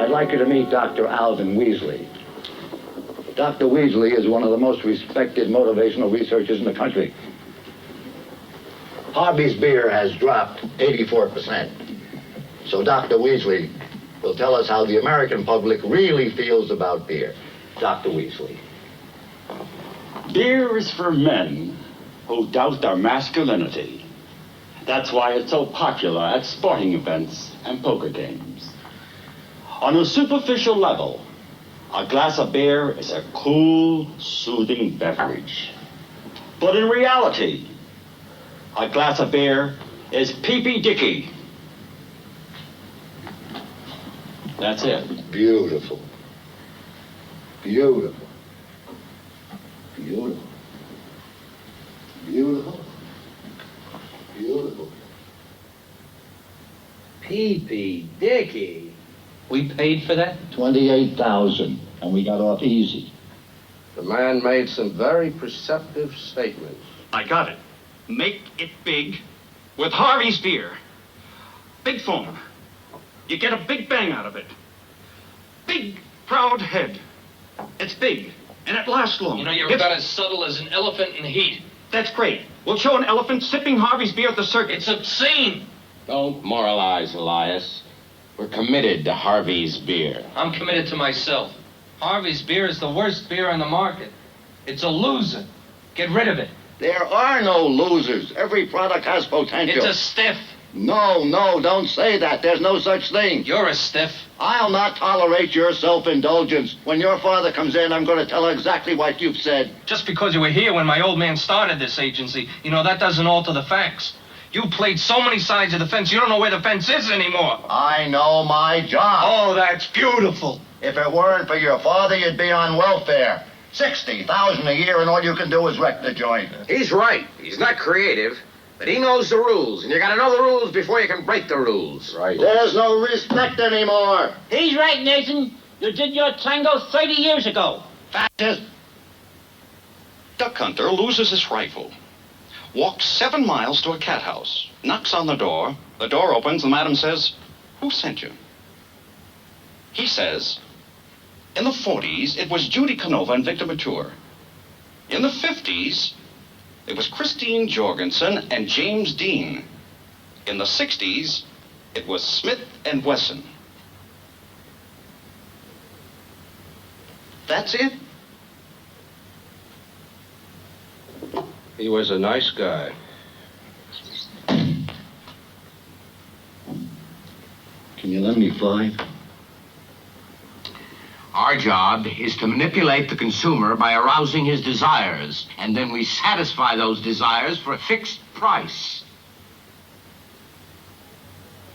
I'd like you to meet Dr. Alvin Weasley. Dr. Weasley is one of the most respected motivational researchers in the country. Harvey's beer has dropped 84%. So Dr. Weasley will tell us how the American public really feels about beer. Dr. Weasley. Beer is for men who doubt their masculinity. That's why it's so popular at sporting events and poker games. On a superficial level, a glass of beer is a cool, soothing beverage. But in reality, a glass of beer is pee-pee dicky. That's it. Beautiful. Beautiful. Beautiful. Beautiful. Beautiful. Pee-pee dicky. We paid for that? $28,000, and we got off easy. The man made some very perceptive statements. I got it. Make it big with Harvey's beer. Big foam. You get a big bang out of it. Big, proud head. It's big, and it lasts long. You know, you're about as subtle as an elephant in heat. That's great. We'll show an elephant sipping Harvey's beer at the circus. It's obscene. Don't moralize, Elias. We're committed to Harvey's beer. I'm committed to myself. Harvey's beer is the worst beer on the market. It's a loser. Get rid of it. There are no losers. Every product has potential. It's a stiff. No, don't say that. There's no such thing. You're a stiff. I'll not tolerate your self-indulgence. When your father comes in, I'm going to tell her exactly what you've said. Just because you were here when my old man started this agency, you know, that doesn't alter the facts. You played so many sides of the fence, you don't know where the fence is anymore. I know my job. Oh, that's beautiful. If it weren't for your father, you'd be on welfare. $60,000 a year, and all you can do is wreck the joint. He's right. He's not creative, but he knows the rules, and you gotta know the rules before you can break the rules. Right. There's no respect anymore. He's right, Nathan. You did your tango 30 years ago. Fascist. Duck hunter loses his rifle. Walks 7 miles to a cat house. Knocks on the door. The door opens. The madam says, "Who sent you?" He says, "In the 40s, it was Judy Canova and Victor Mature. In the 50s, it was Christine Jorgensen and James Dean. In the 60s, it was Smith and Wesson." That's it. He was a nice guy. Can you lend me 5? Our job is to manipulate the consumer by arousing his desires, and then we satisfy those desires for a fixed price.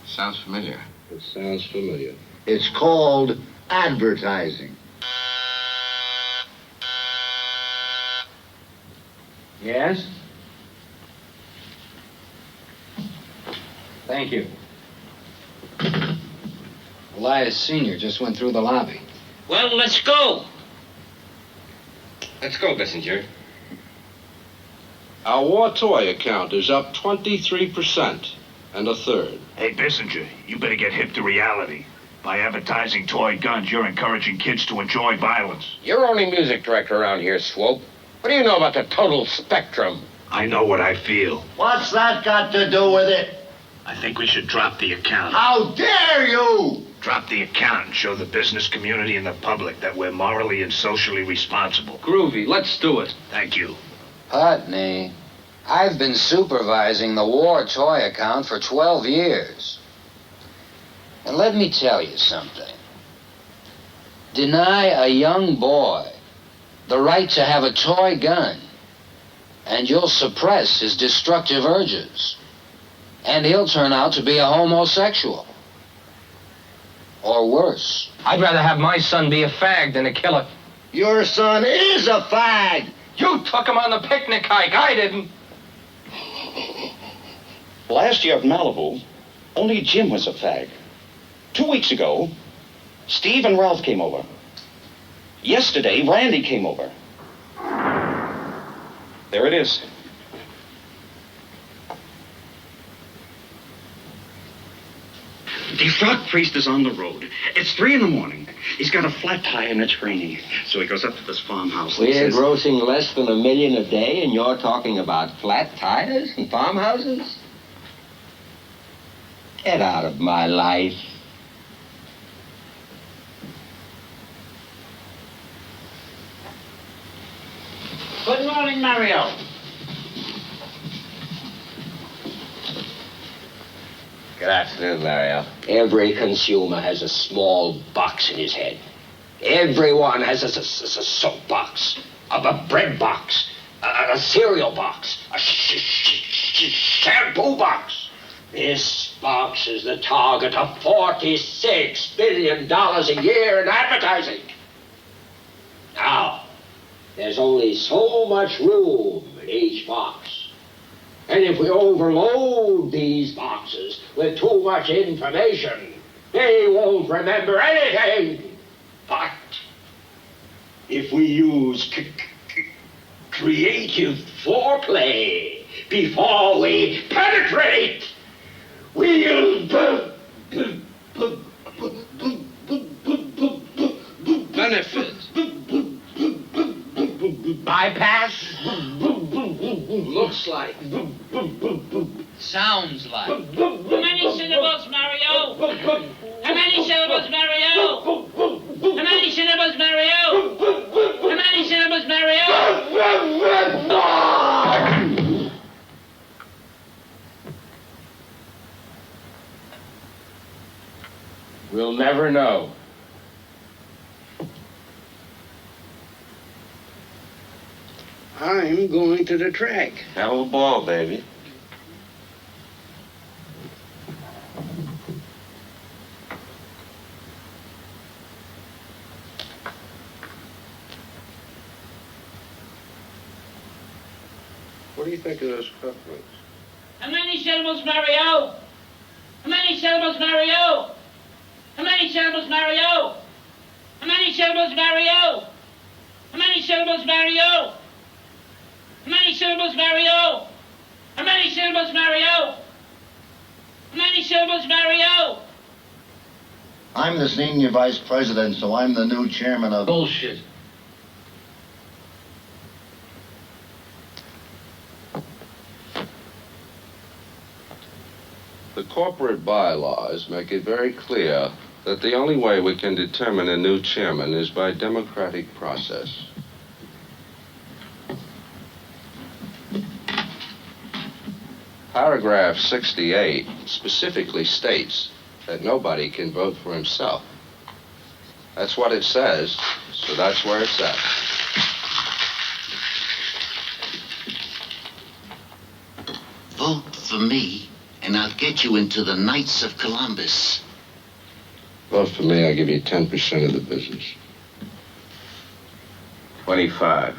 Sounds familiar. It sounds familiar. It's called advertising. Yes? Thank you. Elias Sr. just went through the lobby. Well, let's go. Let's go, Bissinger. Our war toy account is up 23% and a third. Hey, Bissinger, you better get hip to reality. By advertising toy guns, you're encouraging kids to enjoy violence. You're only music director around here, Swope. What do you know about the total spectrum? I know what I feel. What's that got to do with it? I think we should drop the account. How dare you! Drop the account and show the business community and the public that we're morally and socially responsible. Groovy, let's do it. Thank you. Putney, I've been supervising the war toy account for 12 years. And let me tell you something. Deny a young boy the right to have a toy gun, and you'll suppress his destructive urges. And he'll turn out to be a homosexual. Or worse. I'd rather have my son be a fag than a killer. Your son is a fag! You took him on the picnic hike. I didn't. Last year at Malibu, only Jim was a fag. 2 weeks ago, Steve and Ralph came over. Yesterday, Randy came over. There it is. The frog priest is on the road. It's 3 a.m. He's got a flat tire and it's raining. So he goes up to this farmhouse and We're says... grossing less than $1 million a day, and you're talking about flat tires and farmhouses? Get out of my life. Good morning, Mario. Good afternoon, Mario. Every consumer has a small box in his head. Everyone has a soap box, a bread box, a cereal box, a shampoo box. This box is the target of $46 billion a year in advertising. Now, there's only so much room in each box. And if we overload these boxes with too much information, they won't remember anything. But if we use creative foreplay before we penetrate, we'll benefit. Bypass? Looks like. Sounds like. How many syllables, Mario? How many syllables, Mario? How many syllables, Mario? How many syllables, Mario? We'll never know. I'm going to the track. Have a ball, baby. What do you think of those cufflinks? How many syllables, Mario? How many syllables, Mario? How many syllables, Mario? How many syllables, Mario? How many syllables, Mario? How many syllables, Mario? How many syllables, Mario? How many syllables, Mario? I'm the senior vice president, so I'm the new chairman of... Bullshit. The corporate bylaws make it very clear that the only way we can determine a new chairman is by democratic process. Paragraph 68 specifically states that nobody can vote for himself. That's what it says, so that's where it's at. Vote for me, and I'll get you into the Knights of Columbus. Vote for me, I'll give you 10% of the business. 25.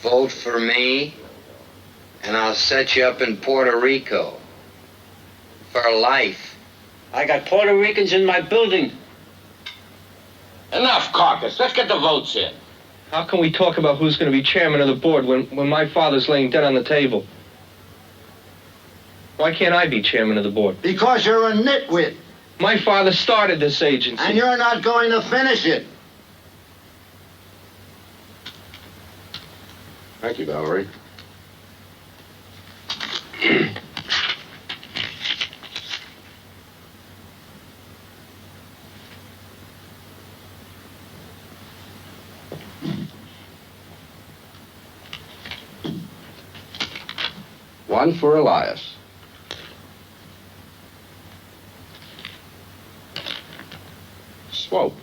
Vote for me, and I'll set you up in Puerto Rico. For life. I got Puerto Ricans in my building. Enough, caucus. Let's get the votes in. How can we talk about who's going to be chairman of the board when my father's laying dead on the table? Why can't I be chairman of the board? Because you're a nitwit. My father started this agency. And you're not going to finish it. Thank you, Valerie. One for Elias. Swope.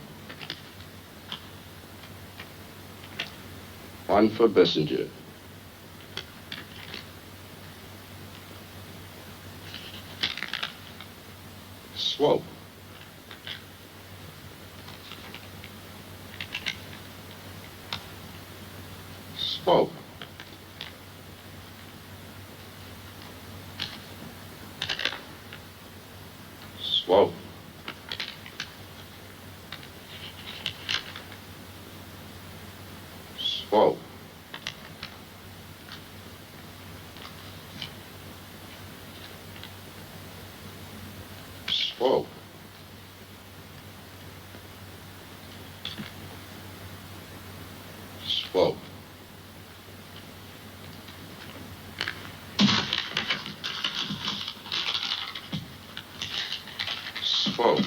One for Bissinger. Swope. Swope. Swope. Swope. Swope. Swope. Swope.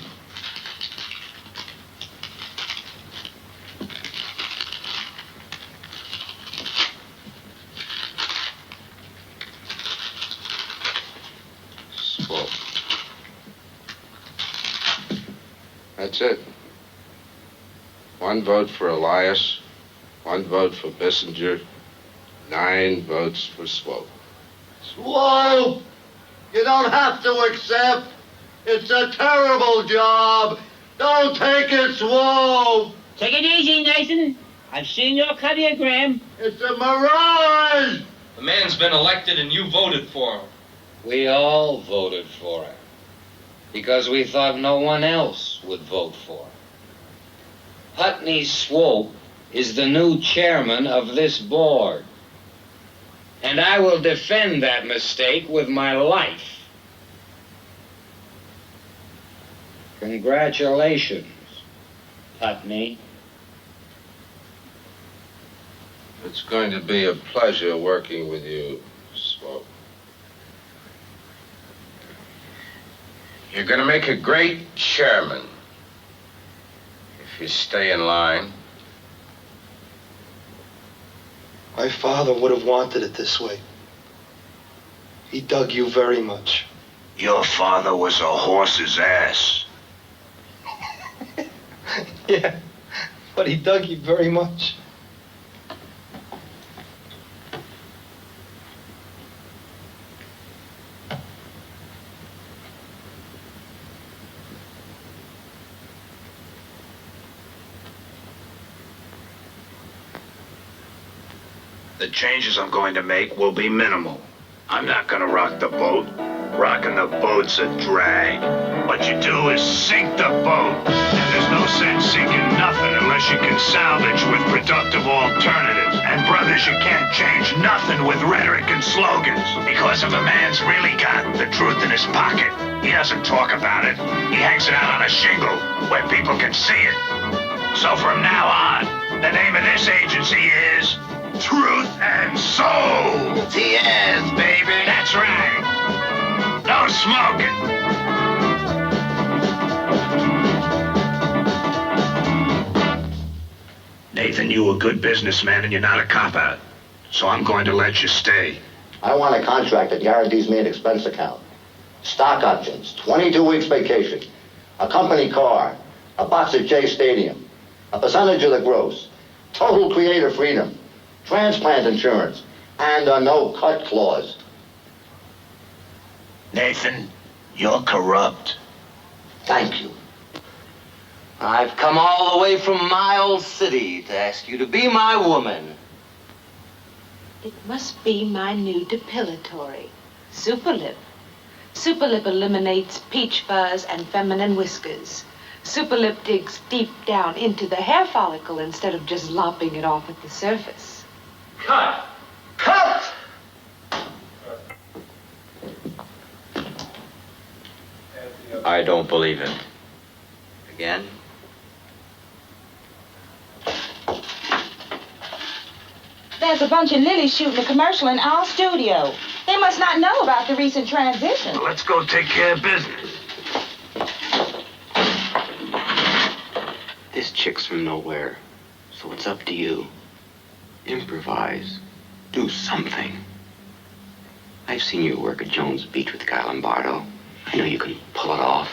Swope. That's it. 1 vote for Elias, 1 vote for Bissinger, 9 votes for Swope. Swope! You don't have to accept. It's a terrible job. Don't take it, Swope. Take it easy, Nathan. I've seen your cardiogram. It's a mirage. The man's been elected and you voted for him. We all voted for him because we thought no one else would vote for him. Putney Swope is the new chairman of this board, and I will defend that mistake with my life. Congratulations, Putney. It's going to be a pleasure working with you, Swope. You're going to make a great chairman if you stay in line. My father would have wanted it this way. He dug you very much. Your father was a horse's ass. Yeah, but he dug you very much. The changes I'm going to make will be minimal. I'm not going to rock the boat. Rocking the boat's a drag. What you do is sink the boat. And there's no sense sinking nothing unless you can salvage with productive alternatives. And brothers, you can't change nothing with rhetoric and slogans. Because if a man's really got the truth in his pocket, he doesn't talk about it. He hangs it out on a shingle where people can see it. So from now on, the name of this agency is Truth and Soul. Yes, baby. That's right. No smoking. Nathan, you a good businessman and you're not a cop-out. So I'm going to let you stay. I want a contract that guarantees me an expense account. Stock options, 22 weeks vacation, a company car, a box at J Stadium, a percentage of the gross, total creative freedom, transplant insurance, and a no-cut clause. Nathan, you're corrupt. Thank you. I've come all the way from Miles City to ask you to be my woman. It must be my new depilatory, Superlip. Superlip eliminates peach fuzz and feminine whiskers. Superlip digs deep down into the hair follicle instead of just lopping it off at the surface. Cut! Cut! I don't believe it. Again? There's a bunch of lilies shooting a commercial in our studio. They must not know about the recent transition. Well, let's go take care of business. This chick's from nowhere, so it's up to you. Improvise. Do something. I've seen you work at Jones Beach with Guy Lombardo. I know you can pull it off.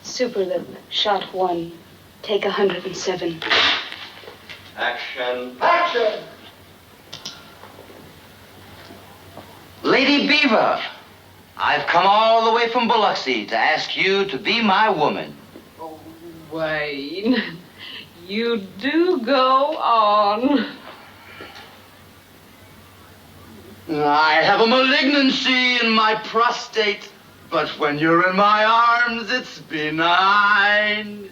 Superlip, shot 1, take 107. Action. Action! Lady Beaver, I've come all the way from Biloxi to ask you to be my woman. Oh, Wayne, you do go on. I have a malignancy in my prostate, but when you're in my arms, it's benign.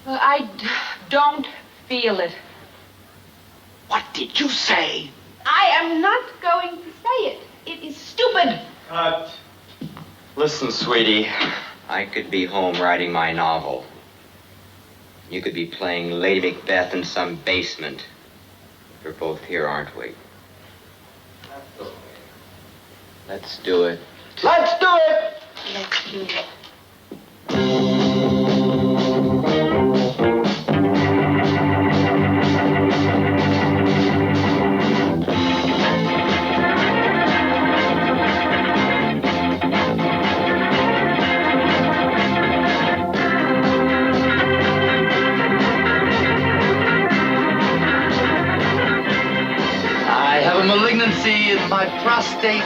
Well, I don't feel it. What did you say? I am not going to say it. It is stupid. Cut. Listen, sweetie, I could be home writing my novel. You could be playing Lady Macbeth in some basement. We're both here, aren't we? Let's do it. Let's do it! Let's do it. I have a malignancy in my prostate,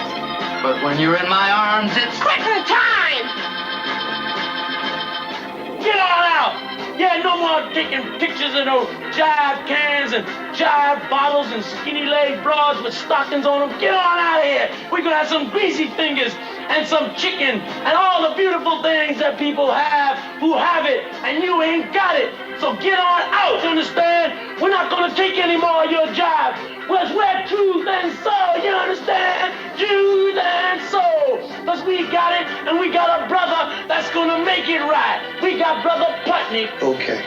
but when you're in my arms, it's Quicker time! Get on out! Yeah, no more taking pictures of those jive cans and jive bottles and skinny leg broads with stockings on them. Get on out of here! We're gonna have some greasy fingers and some chicken and all the beautiful things that people have who have it and you ain't got it. So get on out, you understand? We're not gonna take any more of your jive. We're truth and soul, you understand? Truth and soul. Because we got it, and we got a brother that's gonna make it right. We got Brother Putney. Okay.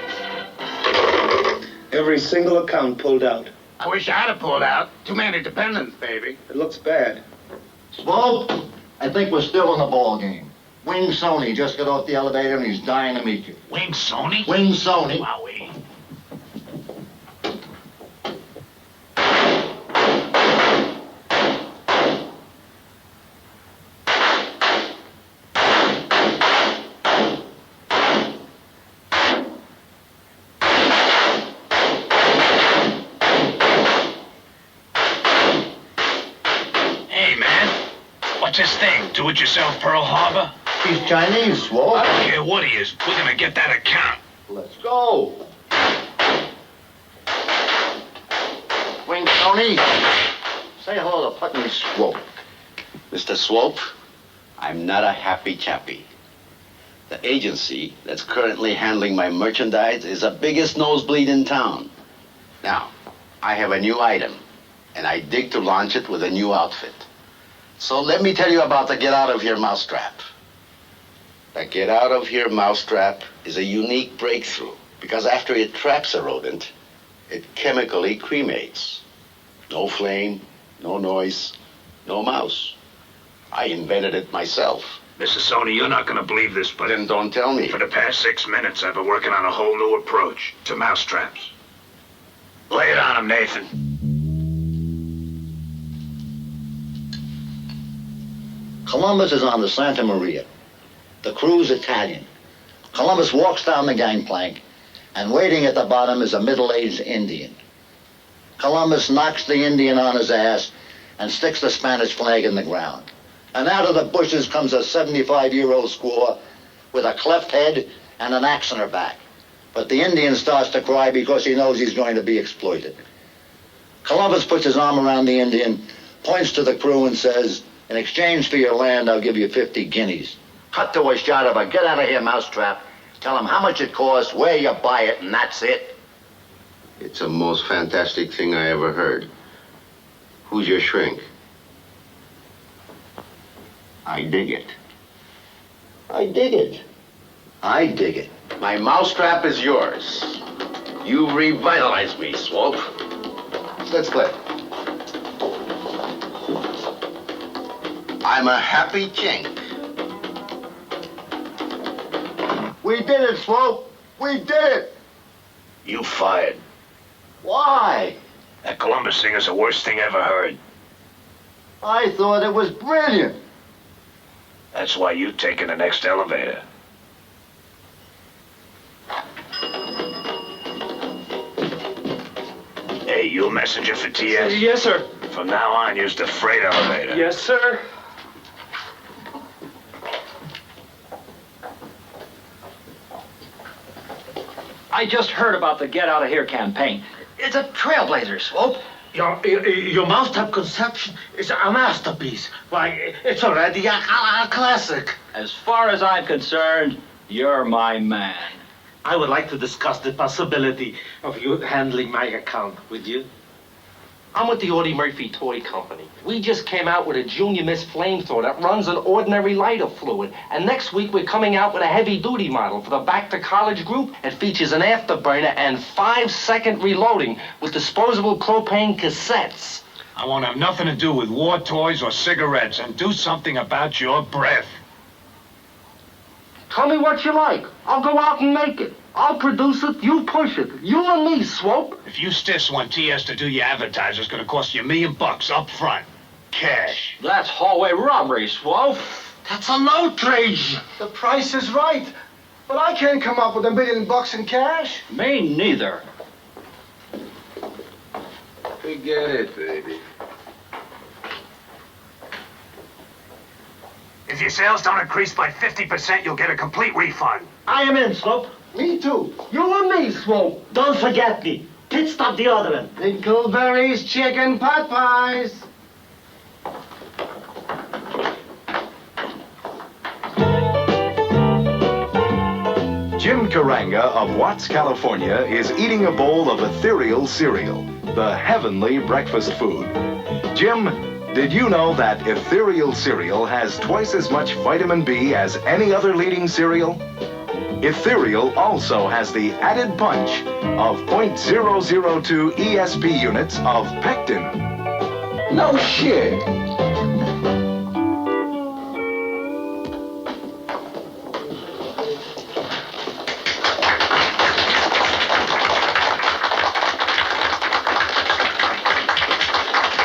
Every single account pulled out. I wish I'd have pulled out. Too many dependents, baby. It looks bad. Swope, I think we're still in the ball game. Wing Sony just got off the elevator and he's dying to meet you. Wing Sony? Wing Sony. Wowie. Hey, man. What's this thing? Do-it-yourself Pearl Harbor? He's Chinese, Swope. I don't care what he is. We're gonna get that account. Let's go. Wing Sony, say hello to Putney Swope. Mr. Swope, I'm not a happy chappy. The agency that's currently handling my merchandise is the biggest nosebleed in town. Now, I have a new item, and I dig to launch it with a new outfit. So let me tell you about the Get Out of Here mousetrap. The Get Out of Here mousetrap is a unique breakthrough because after it traps a rodent, it chemically cremates. No flame, no noise, no mouse. I invented it myself. Mr. Sony, you're not gonna believe this, but Then don't tell me. for the past 6 minutes, I've been working on a whole new approach to mousetraps. Lay it on him, Nathan. Columbus is on the Santa Maria. The crew's Italian. Columbus walks down the gangplank, and waiting at the bottom is a middle-aged Indian. Columbus knocks the Indian on his ass and sticks the Spanish flag in the ground. And out of the bushes comes a 75-year-old squaw with a cleft head and an axe in her back. But the Indian starts to cry because he knows he's going to be exploited. Columbus puts his arm around the Indian, points to the crew and says, "In exchange for your land, I'll give you 50 guineas. Cut to a shot of a get out of here mousetrap. Tell him how much it costs, where you buy it, and that's it." It's the most fantastic thing I ever heard. Who's your shrink? I dig it. I dig it. I dig it. My mousetrap is yours. You revitalized me, Swope. Let's clip. I'm a happy chink. We did it, Swope. We did it. You fired. Why? That Columbus thing is the worst thing ever heard. I thought it was brilliant. That's why you taking the next elevator. Hey, you a messenger for TS? Yes, sir. From now on, use the freight elevator. Yes, sir. I just heard about the Get Out of Here campaign. It's a trailblazer, Swope. Your mousetrap conception is a masterpiece. Why, it's already a classic. As far as I'm concerned, you're my man. I would like to discuss the possibility of you handling my account with you. I'm with the Audie Murphy Toy Company. We just came out with a Junior Miss flamethrower that runs on ordinary lighter fluid. And next week we're coming out with a heavy-duty model for the Back to College group. It features an afterburner and 5-second reloading with disposable propane cassettes. I won't have nothing to do with war toys or cigarettes, and do something about your breath. Tell me what you like. I'll go out and make it. I'll produce it, you push it. You and me, Swope. If you stiffs want TS to do your advertising, it's gonna cost you $1 million up front. Cash. That's hallway robbery, Swope. That's an outrage. The price is right. But I can't come up with $1 million in cash. Me neither. Forget it, baby. If your sales don't increase by 50%, you'll get a complete refund. I am in, Swope. Me too. You and me, Swope. Don't forget me. Pit stop the other end. Dingleberry's chicken pot pies. Jim Karanga of Watts, California is eating a bowl of ethereal cereal, the heavenly breakfast food. Jim, did you know that ethereal cereal has twice as much vitamin B as any other leading cereal? Ethereal also has the added punch of 0.002 ESP units of pectin. No shit.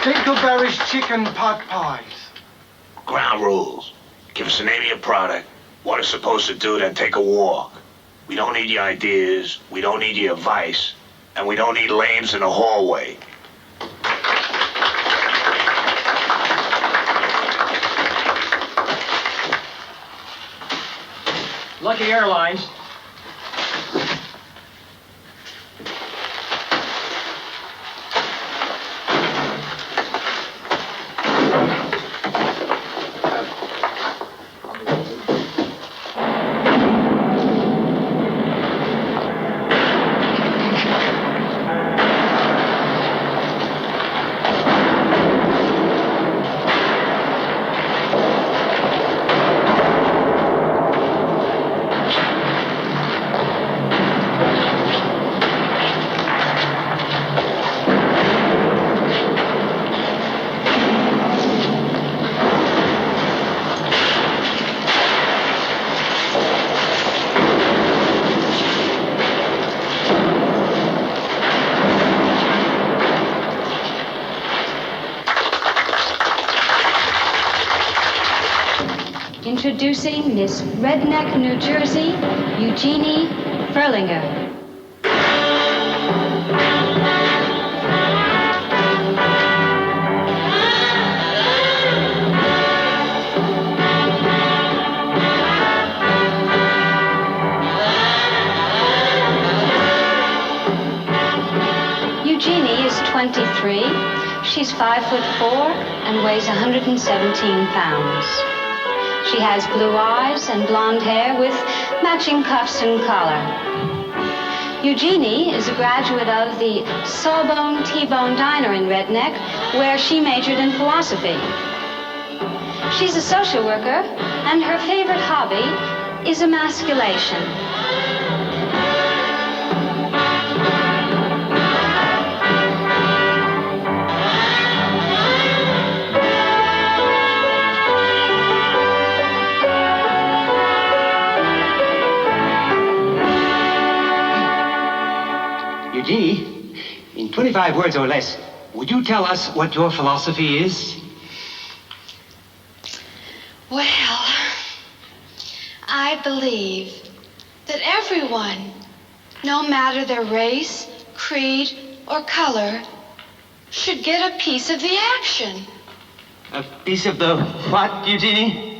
Dingleberry's chicken pot pies. Ground rules. Give us the name of your product, what it's supposed to do, then take a walk. We don't need your ideas, we don't need your advice, and we don't need lames in the hallway. Lucky Airlines. Introducing Miss Redneck, New Jersey, Eugenie Furlinger. Eugenie is 23. She's 5'4" and weighs 117 pounds. She has blue eyes and blonde hair with matching cuffs and collar. Eugenie is a graduate of the Sawbone T-Bone Diner in Redneck, where she majored in philosophy. She's a social worker, and her favorite hobby is emasculation. Eugenie, in 25 words or less, would you tell us what your philosophy is? Well, I believe that everyone, no matter their race, creed, or color, should get a piece of the action. A piece of the what, Eugenie?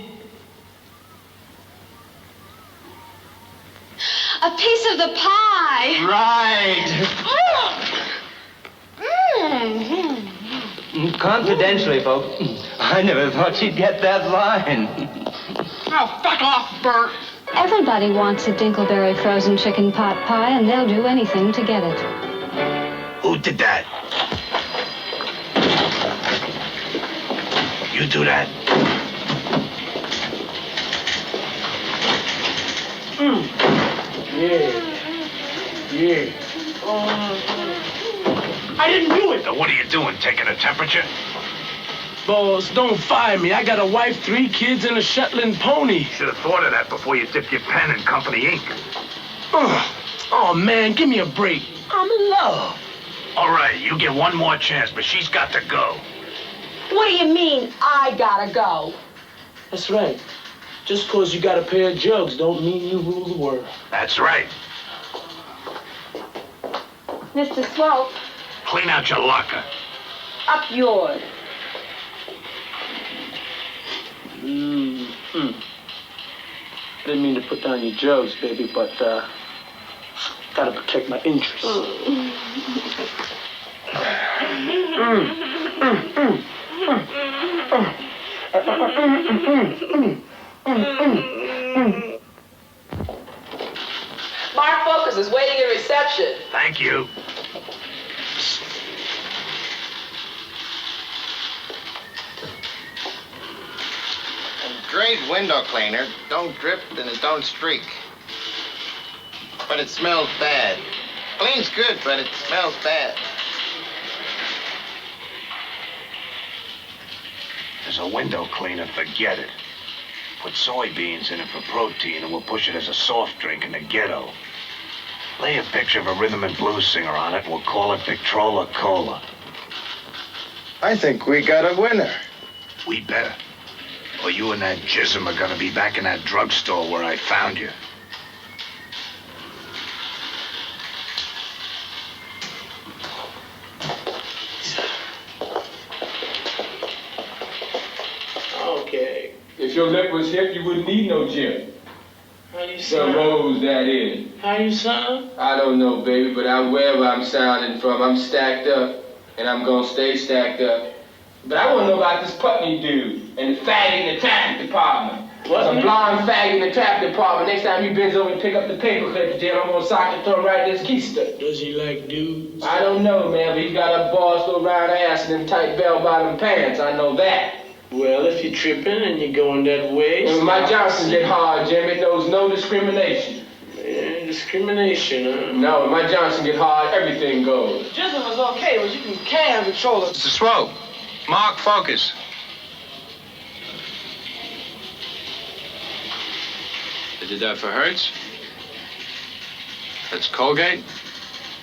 A piece of the pie. Right. Confidentially, folks, I never thought she'd get that line. Oh, fuck off, Bert. Everybody wants a Dinkleberry frozen chicken pot pie, and they'll do anything to get it. Who did that? You do that. Yeah. I didn't do it. Now, what are you doing? Taking a temperature? Boss, don't fire me. I got a wife, 3 kids, and a Shetland pony. Should have thought of that before you dipped your pen in company ink. Oh, man, give me a break. I'm in love. All right, you get one more chance, but she's got to go. What do you mean, I gotta go? That's right. Just 'cause you got a pair of jugs don't mean you rule the world. That's right. Mr. Swope, Clean out your locker. up yours. Didn't mean to put down your jugs, baby, but, gotta protect my interests. Mark Focus is waiting at reception. Thank you. Great window cleaner. Don't drip and it don't streak. But it smells bad. Cleans good, but it smells bad. As a window cleaner, forget it. Put soybeans in it for protein and we'll push it as a soft drink in the ghetto. Lay a picture of a rhythm and blues singer on it and we'll call it Victrola Cola. I think we got a winner. We better. Or you and that jism are gonna be back in that drugstore where I found you. Okay. If your lip was hip, you wouldn't need no gym. How you The sound? rose, that is. How you sound? I don't know, baby, but I'm wherever I'm sounding from. I'm stacked up, and I'm gonna stay stacked up. But I want to know about this Putney dude and the fag in the traffic department. There's a blonde fag in the traffic department. Next time he bends over and pick up the paper clips, Jim, I'm gonna sock and throw him right in his keister. Does he like dudes? I don't know, man, but he's got a boss little round ass and them tight bell-bottom pants. I know that. Well, if you're tripping and you're going that way... And when my Johnson get hard, Jim, it knows no discrimination. Yeah, discrimination, huh? No, when my Johnson get hard, everything goes. Jizzle was okay, but you can't control it. Mr. Swope, Mark Focus. They did that for Hertz. That's Colgate.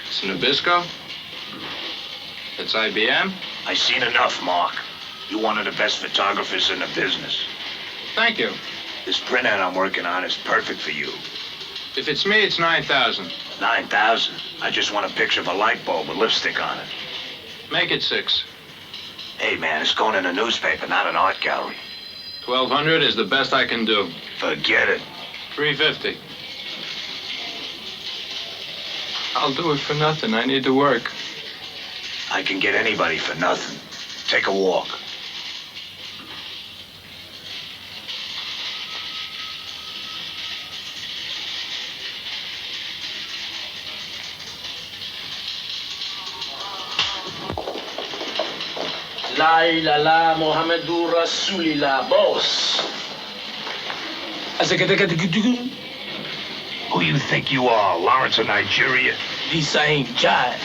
It's Nabisco. That's IBM. I seen enough, Mark. You're one of the best photographers in the business. Thank you. This printout I'm working on is perfect for you. If it's me, it's 9,000. 9,000? I just want a picture of a light bulb with lipstick on it. Make it 6. Hey, man, it's going in a newspaper, not an art gallery. 1,200 is the best I can do. Forget it. 350. I'll do it for nothing. I need to work. I can get anybody for nothing. Take a walk. La ilaha Muhammadur Rasulillah, boss. Who you think you are, Lawrence of Nigeria? This ain't jive.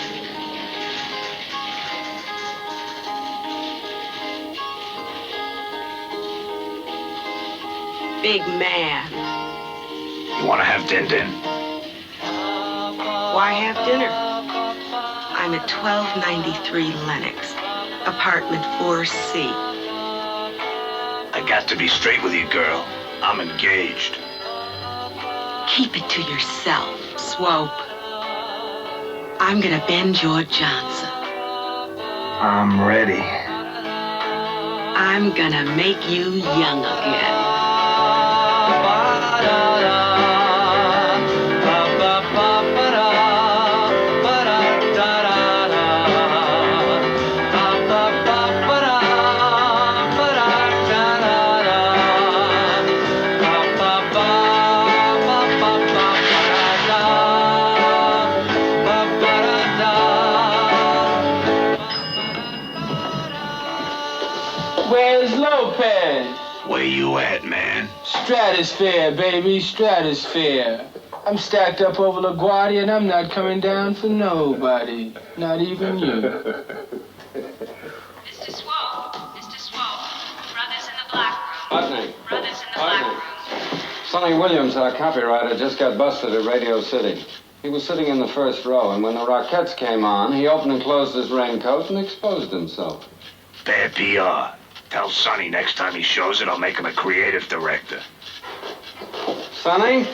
Big man. You want to have din-din? Why have dinner? I'm at 1293 Lenox, apartment 4C. I got to be straight with you, girl. I'm engaged. Keep it to yourself, Swope. I'm gonna bend your Johnson. I'm ready. I'm gonna make you young again. Where's Logan? Where you at, man? Stratosphere, baby, stratosphere. I'm stacked up over LaGuardia and I'm not coming down for nobody. Not even you. Mr. Swope. Mr. Swope. Brothers in the black room. Putney. Brothers in the black room. Sonny Williams, our copywriter, just got busted at Radio City. He was sitting in the first row, and when the Rockettes came on, he opened and closed his raincoat and exposed himself. Bad PR. Tell Sonny next time he shows it, I'll make him a creative director. Sonny,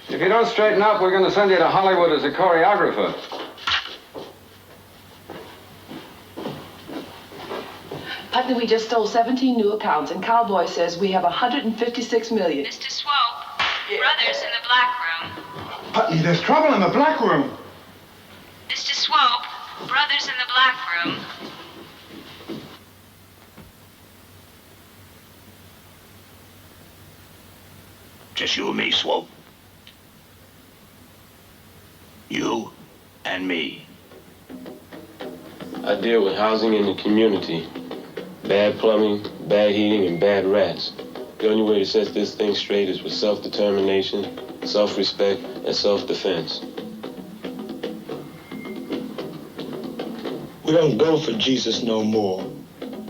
if you don't straighten up, we're going to send you to Hollywood as a choreographer. Putney, we just stole 17 new accounts, and Cowboy says we have 156 million. Mr. Swope. Brothers in the black room. Putney, there's trouble in the black room. Mr. Swope. Brothers in the black room. Just you and me, Swope. You and me. I deal with housing in the community. Bad plumbing, bad heating, and bad rats. The only way to set this thing straight is with self-determination, self-respect, and self-defense. We don't go for Jesus no more.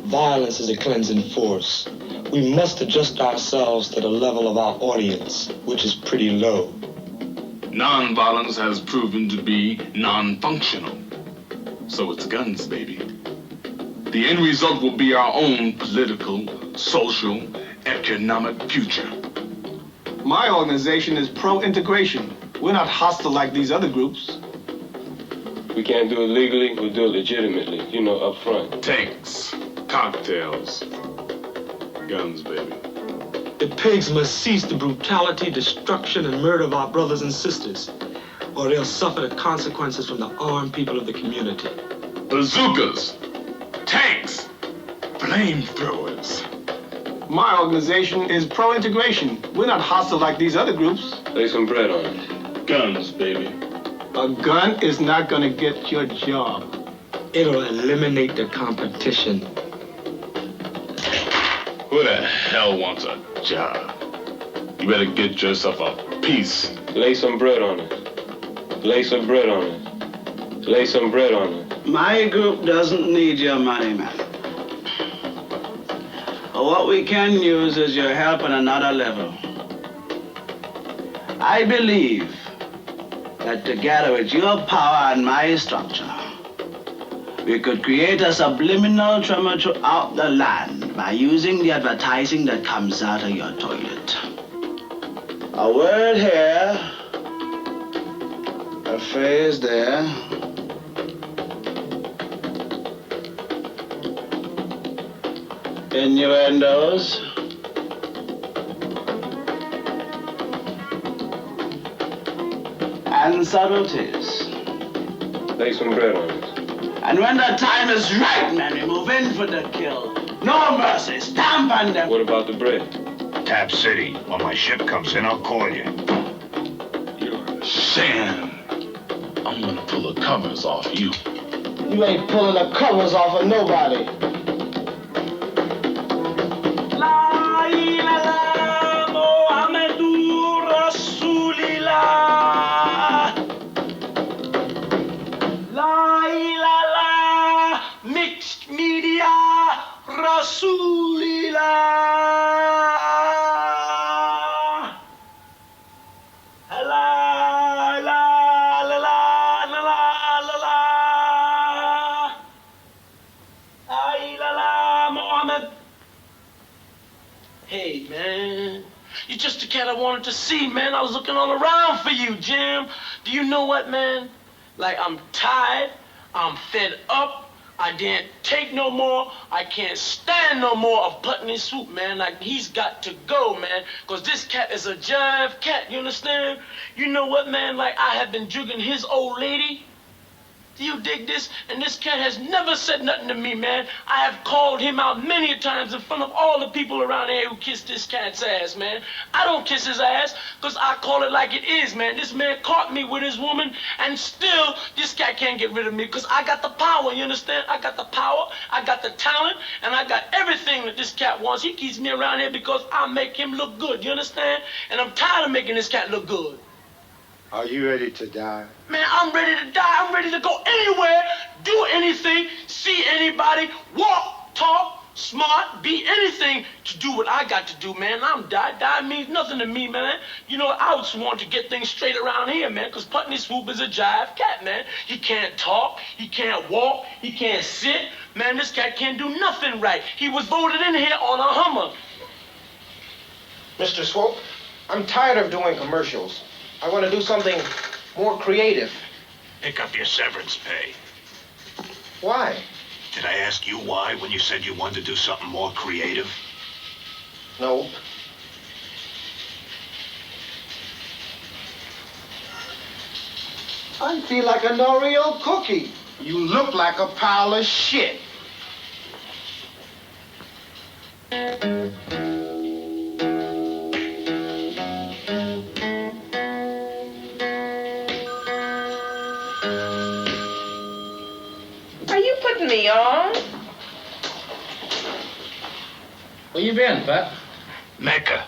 Violence is a cleansing force. We must adjust ourselves to the level of our audience, which is pretty low. Non-violence has proven to be non-functional. So it's guns, baby. The end result will be our own political, social, economic future. My organization is pro-integration. We're not hostile like these other groups. We can't do it legally, we'll do it legitimately, you know, up front. Tanks, cocktails, guns, baby. The pigs must cease the brutality, destruction, and murder of our brothers and sisters, or they'll suffer the consequences from the armed people of the community. Bazookas, tanks, flamethrowers. My organization is pro-integration. We're not hostile like these other groups. Lay some bread on it. Guns, baby. A gun is not gonna get your job. It'll eliminate the competition. Who the hell wants a job? You better get yourself a piece. Lay some bread on it. Lay some bread on it. Lay some bread on it. My group doesn't need your money, man. What we can use is your help on another level. I believe that together with your power and my structure, we could create a subliminal tremor throughout the land by using the advertising that comes out of your toilet. A word here, a phrase there. Innuendos. And subtleties. Lay some bread on it. And when the time is right, man, we move in for the kill. No mercy, stamp on them. What about the bread? Tap City. When my ship comes in, I'll call you. You're a sham. I'm gonna pull the covers off you. You ain't pulling the covers off of nobody. Hey, man. You're just the cat I wanted to see, man. I was looking all around for you, Jim. Do you know what, man? Like, I'm tired. I'm fed up. I didn't take no more. I can't stand no more of Putney Swope, man. Like, he's got to go, man. Because this cat is a jive cat, you understand? You know what, man? Like, I have been jugging his old lady. Do you dig this? And this cat has never said nothing to me, man. I have called him out many times in front of all the people around here who kiss this cat's ass, man. I don't kiss his ass, because I call it like it is, man. This man caught me with his woman, and still, this cat can't get rid of me, because I got the power, you understand? I got the power, I got the talent, and I got everything that this cat wants. He keeps me around here because I make him look good, you understand? And I'm tired of making this cat look good. Are you ready to die? Man, I'm ready to die. I'm ready to go anywhere, do anything, see anybody, walk, talk, smart, be anything to do what I got to do, man. I'm die. Die means nothing to me, man. You know, I just want to get things straight around here, man, because Putney Swope is a jive cat, man. He can't talk, he can't walk, he can't sit. Man, this cat can't do nothing right. He was voted in here on a Hummer. Mr. Swope, I'm tired of doing commercials. I want to do something more creative. Pick up your severance pay. Why? Did I ask you why when you said you wanted to do something more creative? No. I feel like an Oreo cookie. You look like a pile of shit. Are you putting me on? Where you been, Pat? Mecca.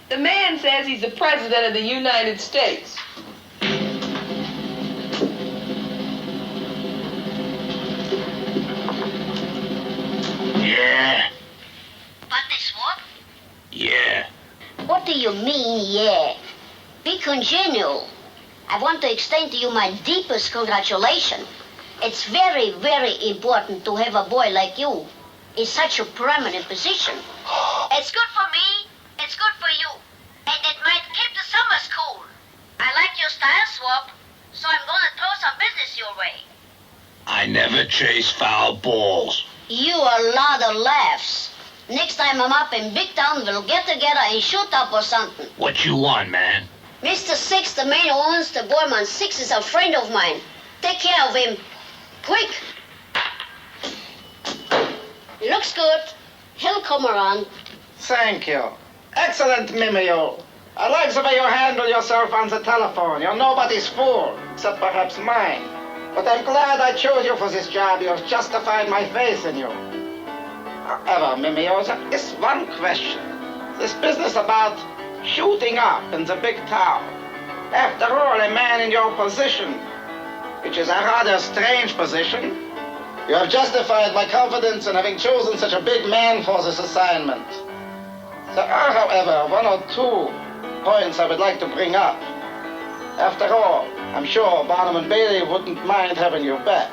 The man says he's the president of the United States. Yeah. Putney Swope? Yeah. What do you mean, yeah? Be congenial. I want to extend to you my deepest congratulations. It's very, very important to have a boy like you in such a prominent position. It's good for me, it's good for you, and it might keep the summers cool. I like your style, Swope, so I'm gonna throw some business your way. I never chase foul balls. You a lot of laughs. Next time I'm up in big town, we'll get together and shoot up or something. What you want, man? Mr. Six, the man who owns the Borman Six, is a friend of mine. Take care of him. Quick! Looks good. He'll come around. Thank you. Excellent, Mimeo. I like the way you handle yourself on the telephone. You're nobody's fool, except perhaps mine. But I'm glad I chose you for this job. You've justified my faith in you. However, Mimeo, there is one question. This business about shooting up in the big town. After all, a man in your position, which is a rather strange position, you have justified my confidence in having chosen such a big man for this assignment. There are, however, one or two points I would like to bring up. After all, I'm sure Barnum and Bailey wouldn't mind having you back.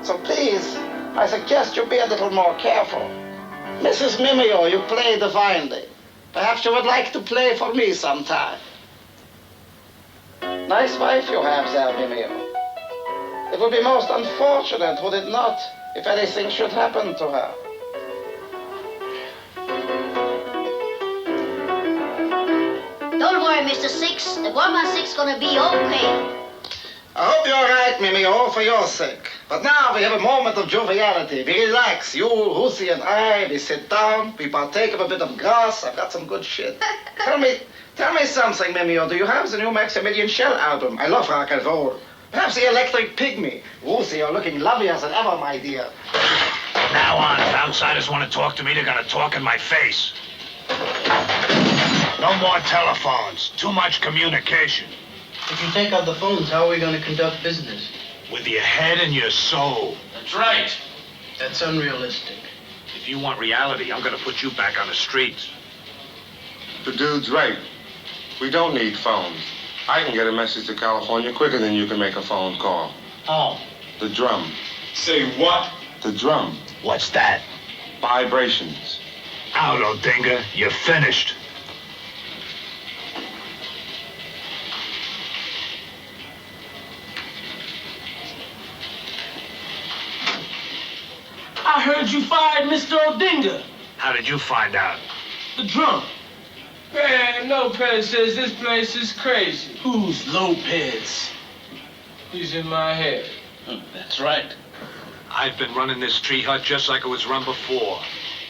So please, I suggest you be a little more careful. Mrs. Mimeo, you play divinely. Perhaps you would like to play for me sometime. Nice wife you have there, Mimeo. It would be most unfortunate, would it not, if anything should happen to her? Don't worry, Mr. Six. The Borman Six gonna be okay. I hope you're right, Mimeo, for your sake. But now we have a moment of joviality. We relax. You, Lucy, and I, we sit down, we partake of a bit of grass. I've got some good shit. Tell me something, Mimeo. Do you have the new Maximilian Schell album? I love rock and roll. Perhaps the Electric Pygmy. Lucy, you're looking lovelier than ever, my dear. From now on, if outsiders want to talk to me, they're going to talk in my face. No more telephones. Too much communication. If you take out the phones, how are we going to conduct business? With your head and your soul. That's right. That's unrealistic. If you want reality, I'm going to put you back on the streets. The dude's right. We don't need phones. I can get a message to California quicker than you can make a phone call. How? The drum. Say what? The drum. What's that? Vibrations. Out, Odinga. You're finished. I heard you fired Mr. Odinga. How did you find out? The drum. Man, Lopez says this place is crazy. Who's Lopez? He's in my head. That's right. I've been running this tree hut just like it was run before.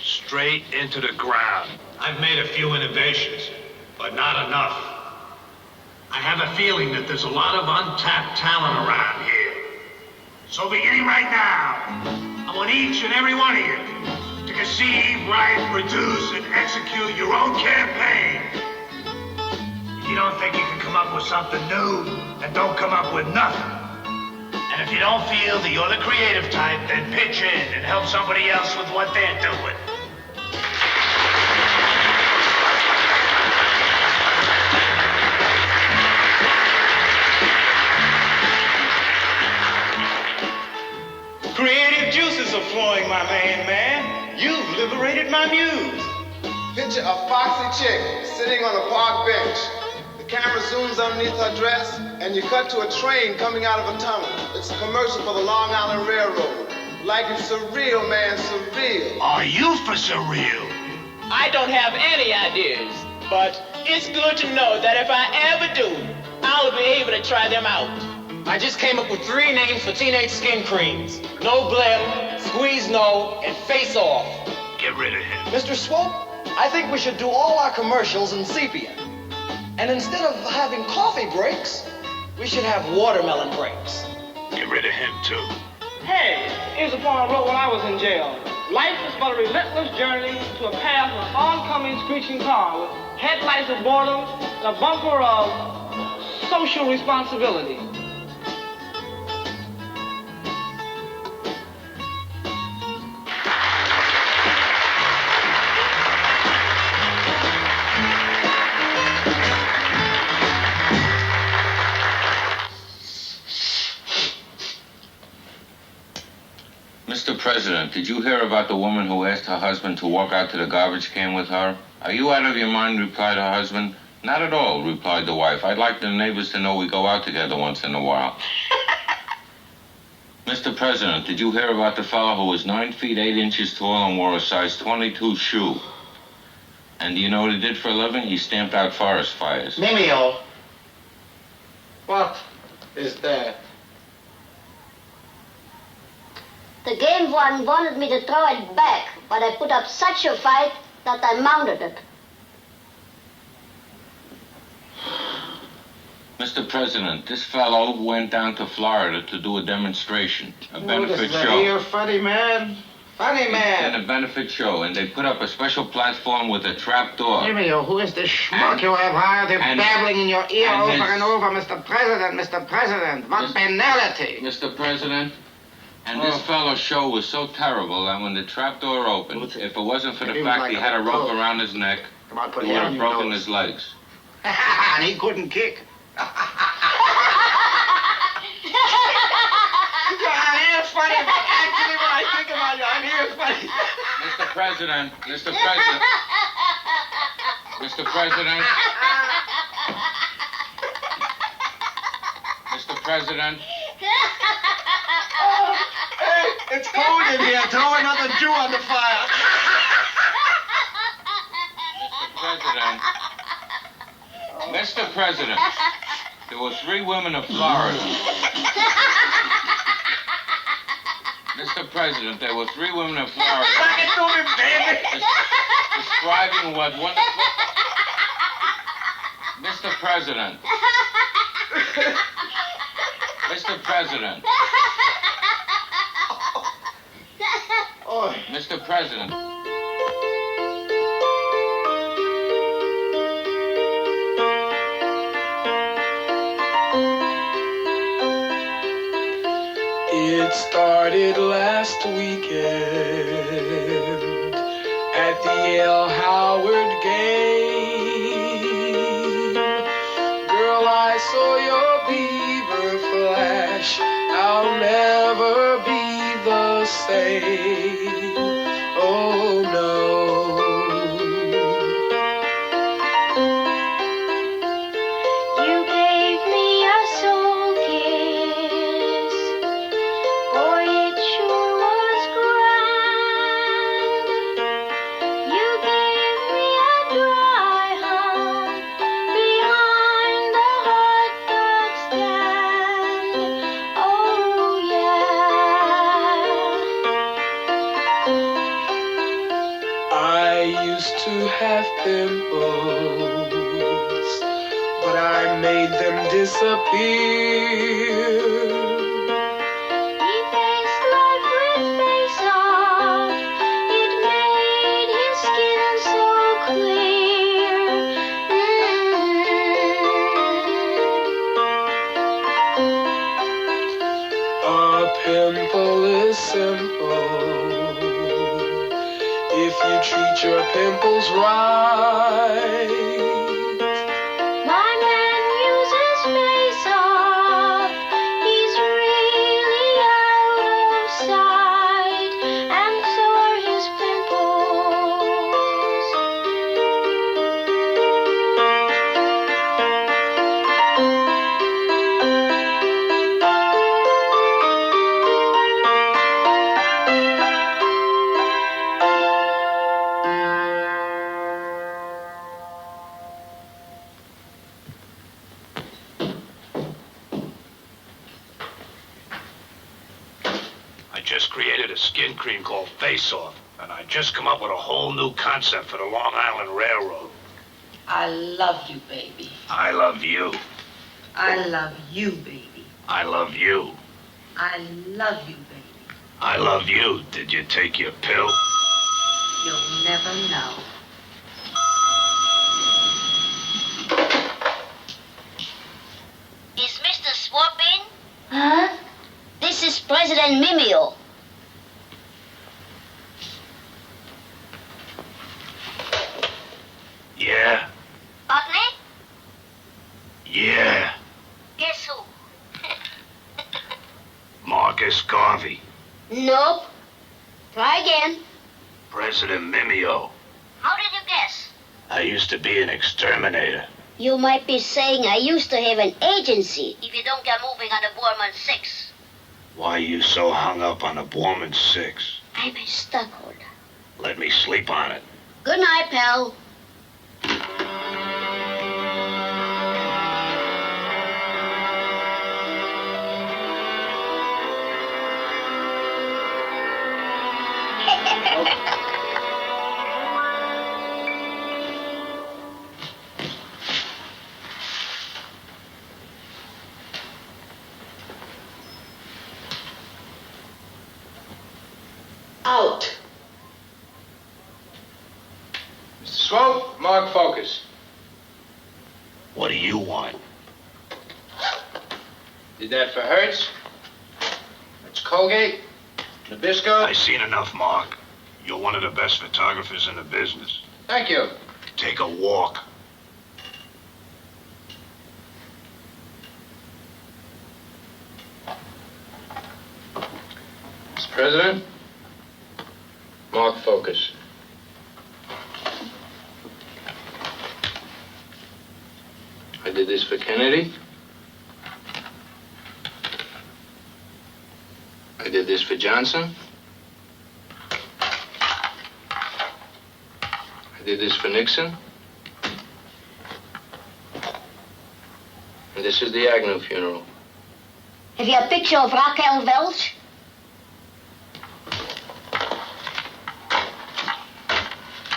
Straight into the ground. I've made a few innovations, but not enough. I have a feeling that there's a lot of untapped talent around here. So beginning right now, I want each and every one of you to conceive, write, produce, and execute your own campaign. If you don't think you can come up with something new, then don't come up with nothing. And if you don't feel that you're the creative type, then pitch in and help somebody else with what they're doing. Creative juices are flowing, my man. You've liberated my muse. Picture a foxy chick sitting on a park bench. The camera zooms underneath her dress, and you cut to a train coming out of a tunnel. It's a commercial for the Long Island Railroad. Like it's surreal, man, surreal. Are you for surreal? I don't have any ideas, but it's good to know that if I ever do, I'll be able to try them out. I just came up with 3 names for teenage skin creams. No Blim, Squeeze No, and Face Off. Get rid of him. Mr. Swope, I think we should do all our commercials in sepia. And instead of having coffee breaks, we should have watermelon breaks. Get rid of him, too. Hey, here's a poem I wrote when I was in jail. Life is but a relentless journey to a path of oncoming screeching car with headlights of boredom and a bumper of social responsibility. Mr. President, did you hear about the woman who asked her husband to walk out to the garbage can with her? Are you out of your mind, replied her husband. Not at all, replied the wife. I'd like the neighbors to know we go out together once in a while. Mr. President, did you hear about the fellow who was 9 feet 8 inches tall and wore a size 22 shoe? And do you know what he did for a living? He stamped out forest fires. Mimeo. What is that? The game warden wanted me to throw it back, but I put up such a fight that I mounted it. Mr. President, this fellow went down to Florida to do a demonstration, a benefit show. You're funny man. Funny man. And a benefit show, and they put up a special platform with a trap door. Mimeo, who is this schmuck you have hired him babbling in your ear over and over, Mr. President, Mr. President? What penalty? Mr. President, and this fellow's show was so terrible that when the trap door opened, if it wasn't for the fact he had a rope around his neck, he would have broken his legs. And he couldn't kick. I'm here funny, but actually when I think about you, I'm here funny. Mr. President, Mr. President, Mr. President, Mr. President. Hey, it's cold in here. Throw another Jew on the fire. Mr. President, there were 3 women of Florida. Mr. President, there were 3 women of Florida. Suck it to me, baby. Describing what wonderful... Mr. President. Mr. President. Mr. President. It started last weekend at the L. Howard game. Girl, I saw your beaver flash. I'll never be the same. Oh no. You gave me a soul kiss. Boy, it sure was grand. You gave me a dry hump behind the hot dog stand. Oh yeah. have pimples, but I made them disappear. He faced life with face off. It made his skin so clear. A pimple is simple if you treat your pimples right. My man uses face off. He's really out of sight, and so are his pimples. I just created a skin cream called Face Off, and I just come up with a whole new concept for the Long Island Railroad. I love you, baby. I love you. I love you, baby. I love you. I love you, baby. I love you. Did you take your pill? You'll never know. Is Mr. Swope in? Huh? This is President Mimeo. Yeah. Putney? Yeah. Guess who? Marcus Garvey. Nope. Try again. President Mimeo. How did you guess? I used to be an exterminator. You might be saying I used to have an agency if you don't get moving on the Borman 6. Why are you so hung up on the Borman 6? I'm a stockholder. Let me sleep on it. Good night, pal. Out. Mr. Swope, mark focus. What do you want? Did that for Hertz? That's Colgate, Nabisco. I seen enough, Mark. You're one of the best photographers in the business. Thank you. Take a walk. Mr. President, mark focus. I did this for Kennedy. I did this for Johnson. I did this for Nixon. And this is the Agnew funeral. Have you a picture of Raquel Welch?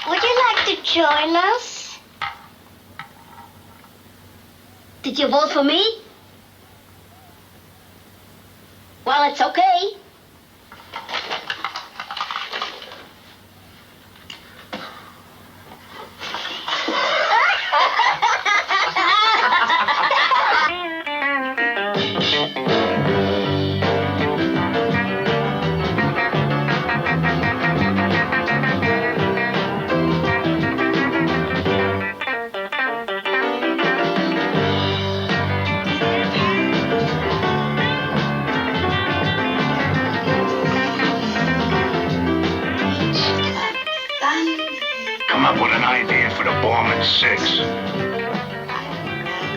Would you like to join us? Did you vote for me? Well, it's okay. Come up with an idea for the Borman 6.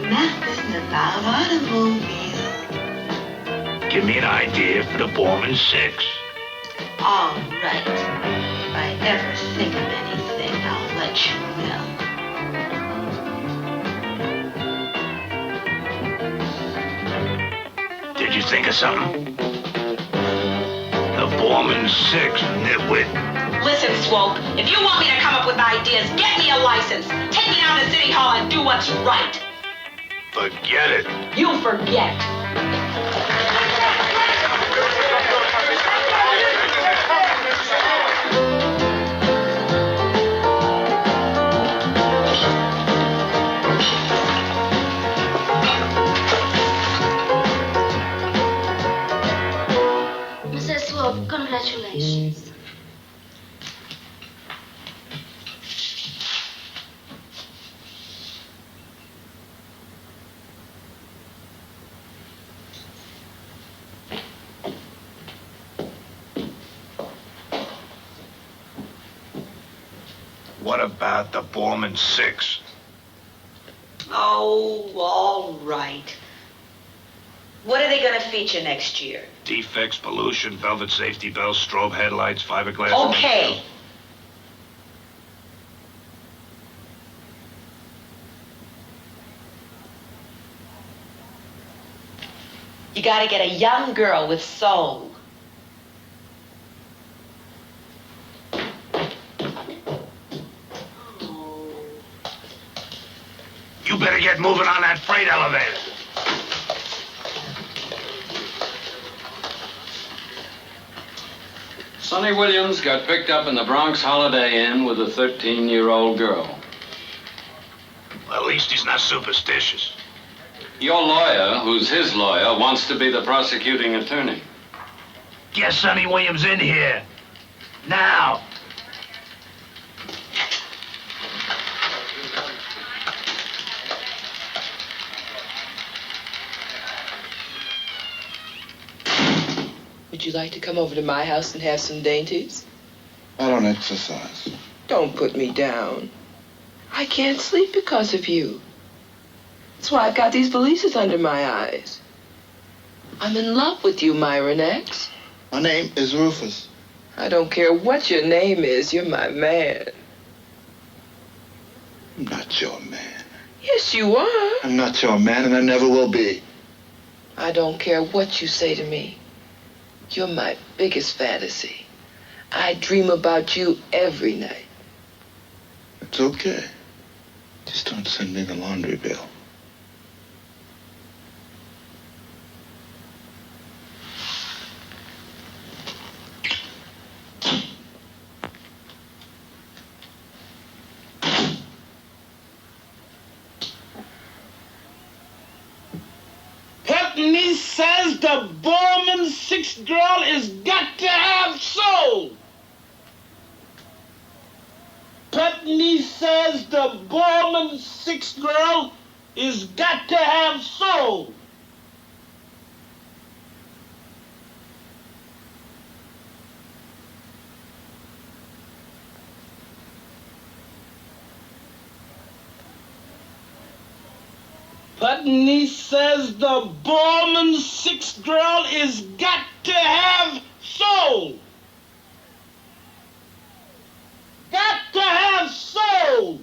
Nothing about automobiles. Give me an idea for the Borman 6. All right. If I ever think of anything, I'll let you know. Did you think of something? The Foreman 6, nitwit. Listen, Swope, if you want me to come up with ideas, get me a license. Take me down to City Hall and do what's right. Forget it. You forget. Mrs. Swope, congratulations. What about the Foreman 6? Oh, all right. What are they going to feature next year? Defects, pollution, velvet safety belts, strobe headlights, fiberglass. Okay. You got to get a young girl with soul. You better get moving on that freight elevator. Sonny Williams got picked up in the Bronx Holiday Inn with a 13-year-old girl. Well, at least he's not superstitious. Your lawyer, who's his lawyer, wants to be the prosecuting attorney. Get Sonny Williams in here. Now. Would you like to come over to my house and have some dainties? I don't exercise. Don't put me down. I can't sleep because of you. That's why I've got these valises under my eyes. I'm in love with you, Myron X. My name is Rufus. I don't care what your name is, you're my man. I'm not your man. Yes, you are. I'm not your man, and I never will be. I don't care what you say to me. You're my biggest fantasy. I dream about you every night. It's okay. Just don't send me the laundry bill. Putney says the Borman 6 girl is got to have soul. Putney says the Borman 6 girl is got to have soul. Putney says the Borman 6 girl is got to have soul. Got to have soul.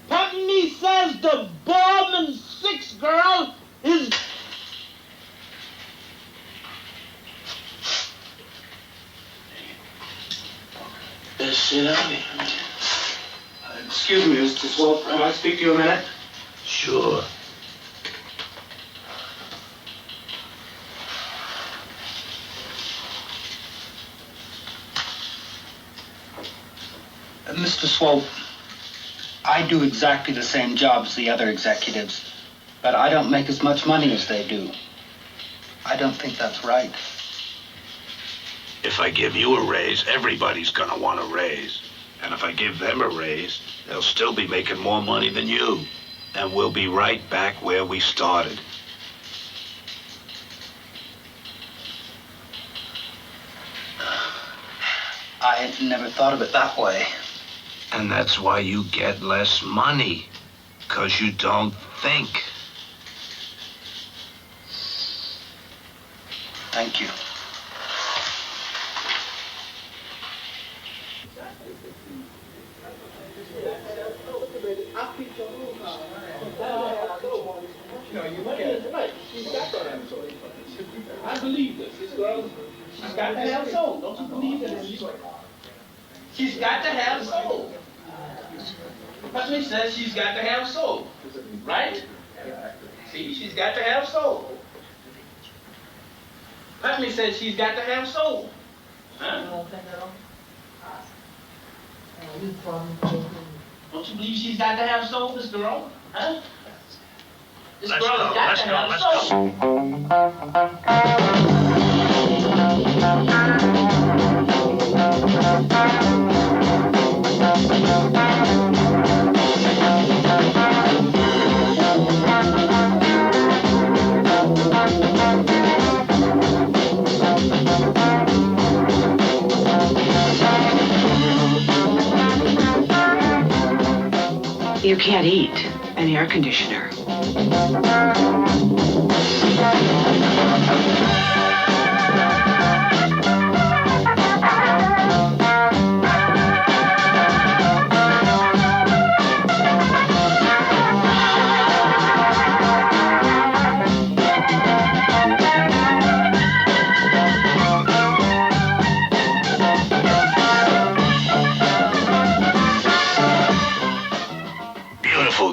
Putney says the Borman 6 girl is... Best shit out of here. Excuse me, Mr. Swope. Can I speak to you a minute? Sure. Mr. Swope, I do exactly the same job as the other executives, but I don't make as much money as they do. I don't think that's right. If I give you a raise, everybody's gonna want a raise. And if I give them a raise, they'll still be making more money than you. And we'll be right back where we started. I never thought of it that way. And that's why you get less money. 'Cause you don't think. Thank you. I believe this. This girl, she's got to have soul. Don't you believe that? She's got to have soul. Putney says she's got to have soul. Right? See, she's got to have soul. Putney says she's got to have soul. Huh? Don't you believe she's got to have soul, this girl? Huh? This girl has got to have soul. You can't eat an air conditioner.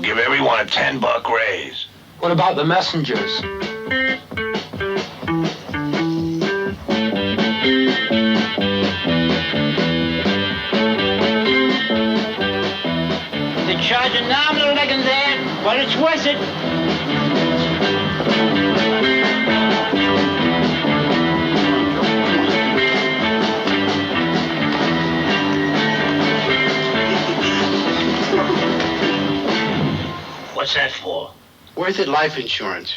Give everyone a $10 raise. What about the messengers? They charge a nominal licking there, but it's worth it. What's that for? Worth it life insurance.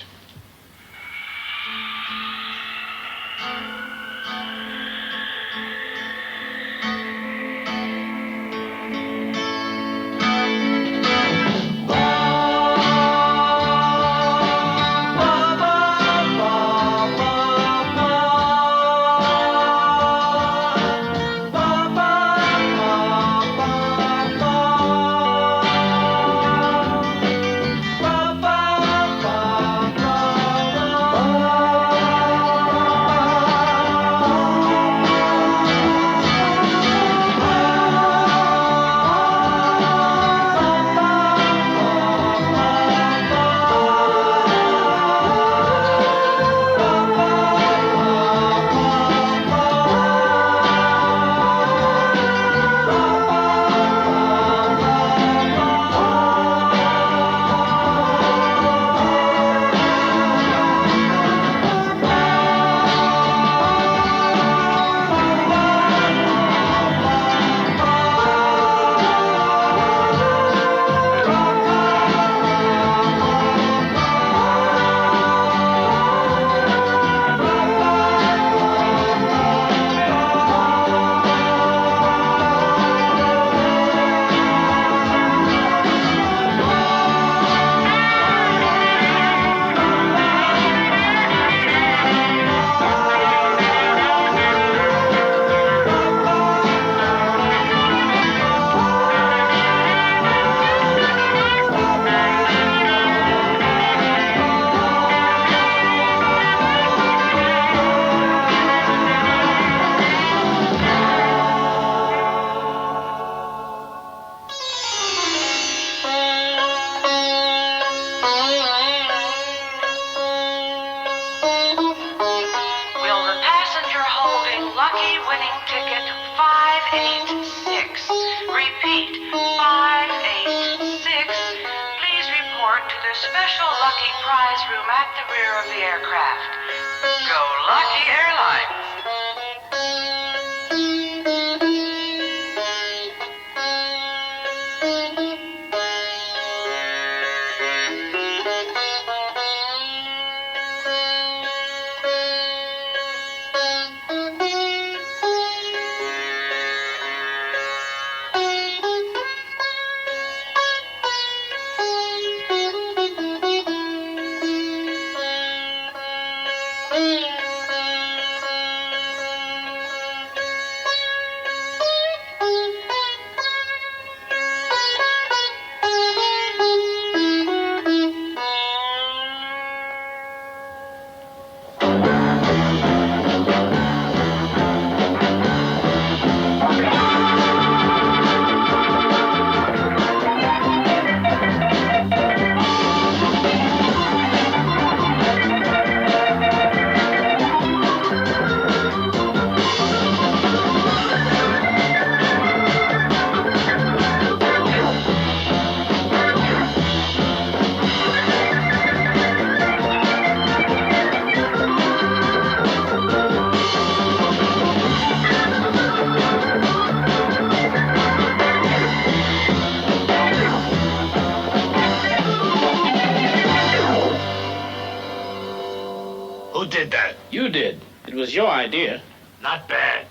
Who did that? You did. It was your idea. Not bad.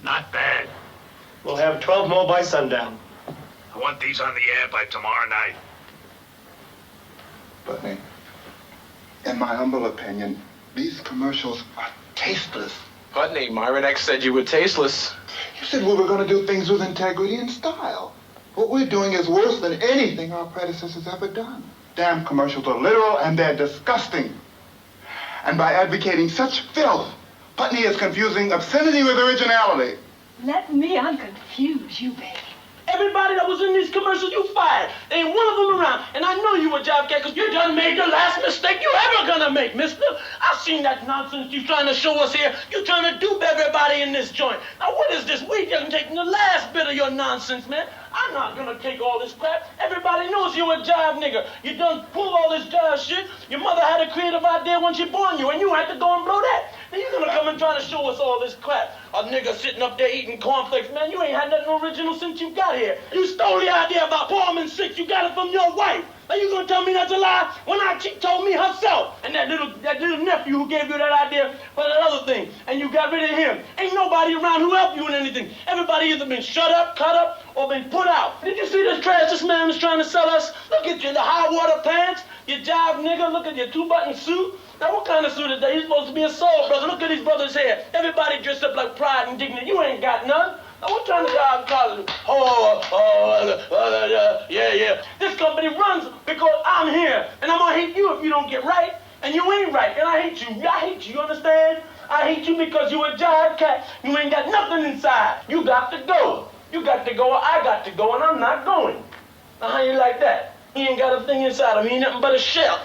Not bad. We'll have 12 more by sundown. I want these on the air by tomorrow night. Putney, in my humble opinion, these commercials are tasteless. Putney, Myron X said you were tasteless. You said we were going to do things with integrity and style. What we're doing is worse than anything our predecessors ever done. Damn commercials are literal and they're disgusting. And by advocating such filth, Putney is confusing obscenity with originality. Let me unconfuse you, baby. Everybody that was in these commercials, you fired. There ain't one of them around. And I know you a job cat because you done made the last mistake you ever gonna make, mister. I've seen that nonsense you trying to show us here. You trying to dupe everybody in this joint. Now, what is this? We just taking the last bit of your nonsense, man. I'm not gonna take all this crap. Everybody knows you a jive nigga. You done pull all this jive shit. Your mother had a creative idea when she born you, and you had to go and blow that. Then you gonna come and try to show us all this crap. A nigga sitting up there eating cornflakes, man. You ain't had nothing original since you got here. You stole the idea about Foreman 6. You got it from your wife. Now you gonna tell me that's a lie? When she told me herself, and that little nephew who gave you that idea for that other thing, and you got rid of him. Ain't nobody around who helped you in anything. Everybody either been shut up, cut up, or been put out. Did you see this trash this man is trying to sell us? Look at you, the high water pants, you jive nigga. Look at your 2-button suit. Now what kind of suit is that? You're supposed to be a soul brother. Look at these brothers' hair. Everybody dressed up like Pride and Dignity. You ain't got none. Now what kind of job call it? Yeah. This company runs because I'm here, and I'm gonna hate you if you don't get right, and you ain't right, and I hate you. I hate you. You understand? I hate you because you a jive cat. You ain't got nothing inside. You got to go. You got to go. Or I got to go, and I'm not going. Now how you like that? He ain't got a thing inside of him. He ain't nothing but a shell.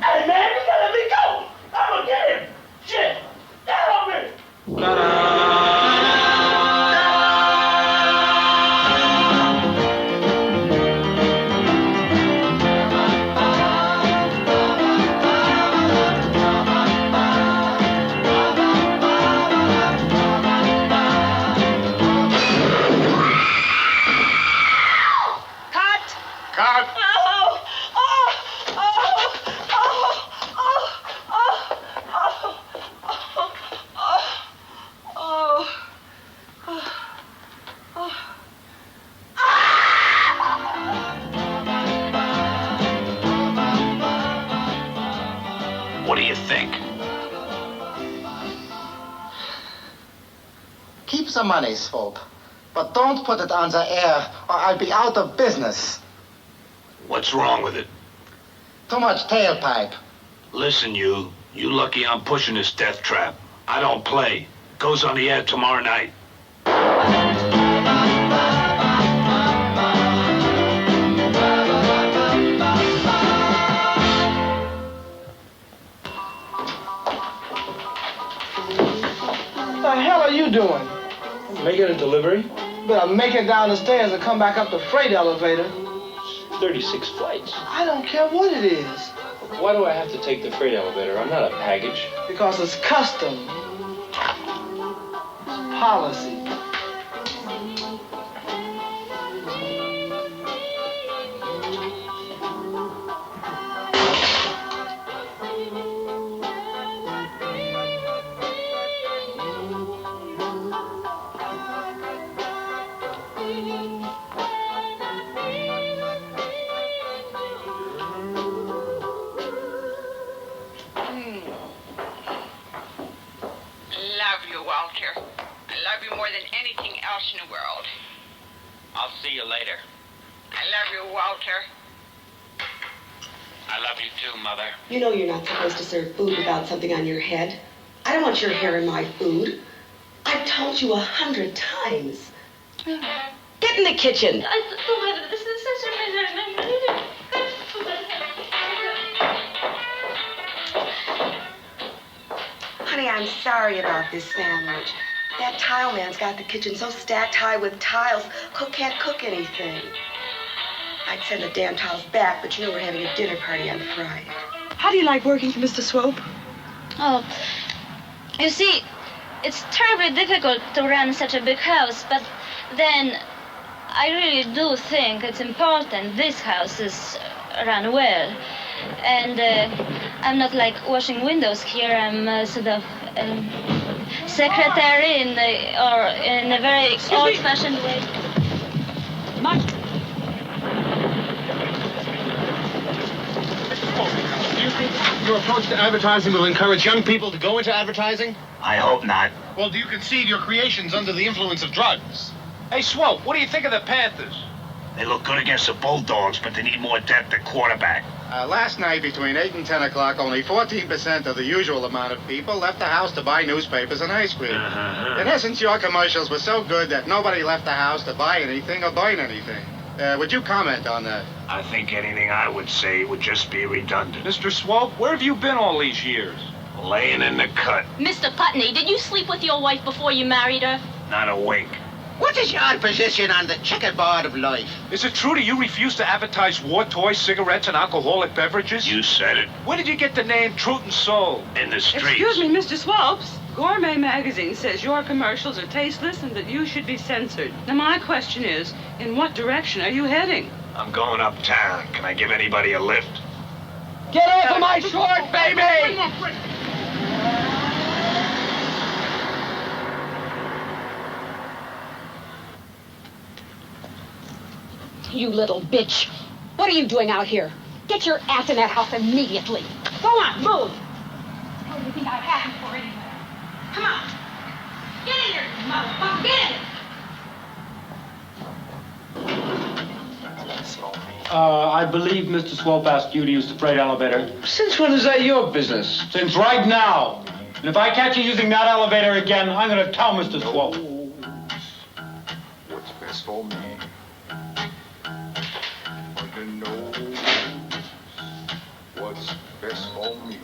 Hey man, you gotta let me go. I'ma get him. Shit. Get on me. What do you think? Keep the money, Swope, but don't put it on the air or I'll be out of business. What's wrong with it? Too much tailpipe. Listen, you lucky I'm pushing this death trap. I don't play. Goes on the air tomorrow night. What the hell are you doing? Making a delivery. Better make it down the stairs and come back up the freight elevator. 36 flights. I don't care what it is. Why do I have to take the freight elevator? I'm not a package. Because it's custom. Policy. In the world. I'll see you later. I love you, Walter. I love you too, Mother. You know you're not supposed to serve food without something on your head. I don't want your hair in my food. I've told you 100 times. Get in the kitchen. Honey, I'm sorry about this sandwich. That tile man's got the kitchen so stacked high with tiles, cook can't cook anything. I'd send the damn tiles back, but you know we're having a dinner party on Friday. How do you like working for Mr. Swope? Oh, you see, it's terribly difficult to run such a big house, but then I really do think it's important this house is run well. And I'm not like washing windows here. I'm sort of secretary in a very old-fashioned way. Do you think your approach to advertising will encourage young people to go into advertising? I hope not. Well, do you conceive your creations under the influence of drugs? Hey, Swope, what do you think of the Panthers? They look good against the Bulldogs, but they need more depth at quarterback. Last night, between 8 and 10 o'clock, only 14% of the usual amount of people left the house to buy newspapers and ice cream. In essence, your commercials were so good that nobody left the house to buy anything or burn anything. Would you comment on that? I think anything I would say would just be redundant. Mr. Swope, where have you been all these years? Laying in the cut. Mr. Putney, did you sleep with your wife before you married her? Not a wink. What is your position on the checkerboard of life? Is it true that you refuse to advertise war toys, cigarettes, and alcoholic beverages? You said it. Where did you get the name Truth and Soul? In the streets. Excuse me, Mr. Swopes. Gourmet magazine says your commercials are tasteless and that you should be censored. Now, my question is, in what direction are you heading? I'm going uptown. Can I give anybody a lift? Get off of my short, baby! You little bitch. What are you doing out here? Get your ass in that house immediately. Go on, move. What do you think I have you for anyway? Come on. Get in here, motherfucker. Get in. I believe Mr. Swope asked you to use the freight elevator. Since when is that your business? Since right now. And if I catch you using that elevator again, I'm going to tell Mr. Swope. What's best for me? What's best for me?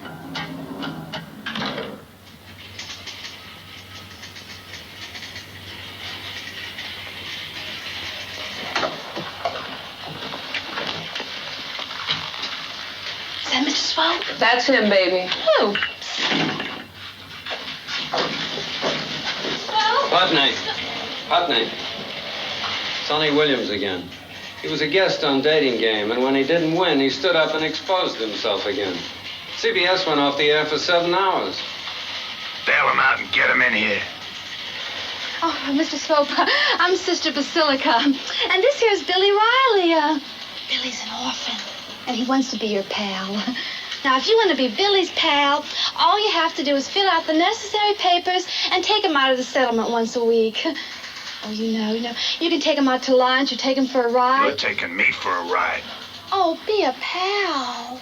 Is that Mr. Swope? That's him, baby. Who? Putney. Sonny Williams again. He was a guest on Dating Game, and when he didn't win, he stood up and exposed himself again. CBS went off the air for 7 hours. Bail him out and get him in here. Oh, Mr. Swope, I'm Sister Basilica. And this here's Billy Riley. Billy's an orphan, and he wants to be your pal. Now, if you want to be Billy's pal, all you have to do is fill out the necessary papers and take him out of the settlement once a week. Oh, you know, you can take him out to lunch or take him for a ride. You're taking me for a ride. Oh, be a pal.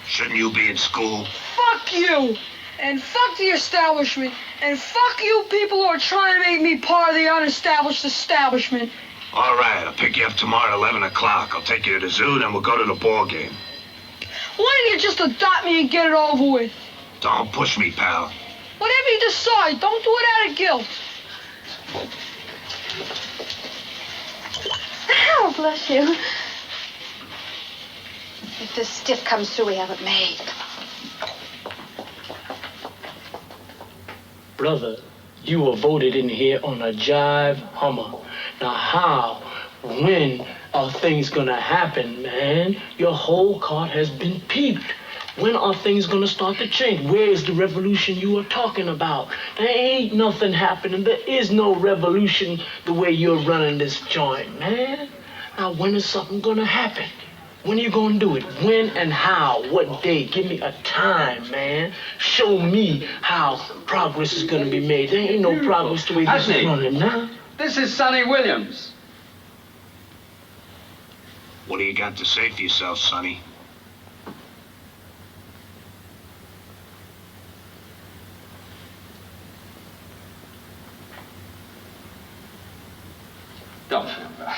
Shouldn't you be in school? Fuck you! And fuck the establishment. And fuck you people who are trying to make me part of the unestablished establishment. All right, I'll pick you up tomorrow at 11 o'clock. I'll take you to the zoo, then we'll go to the ball game. Why don't you just adopt me and get it over with? Don't push me, pal. Whatever you decide, don't do it out of guilt. Oh, bless you. If this stiff comes through, we have it made. Brother, you were voted in here on a jive Hummer. Now how, when are things gonna happen, man? Your whole cart has been peeped. When are things gonna start to change? Where is the revolution you are talking about? There ain't nothing happening. There is no revolution the way you're running this joint, man. Now when is something gonna happen? When are you gonna do it? When and how? What day? Give me a time, man. Show me how progress is gonna be made. There ain't no progress the way this is running now. This is Sonny Williams. What do you got to say for yourself, Sonny? Don't feel bad.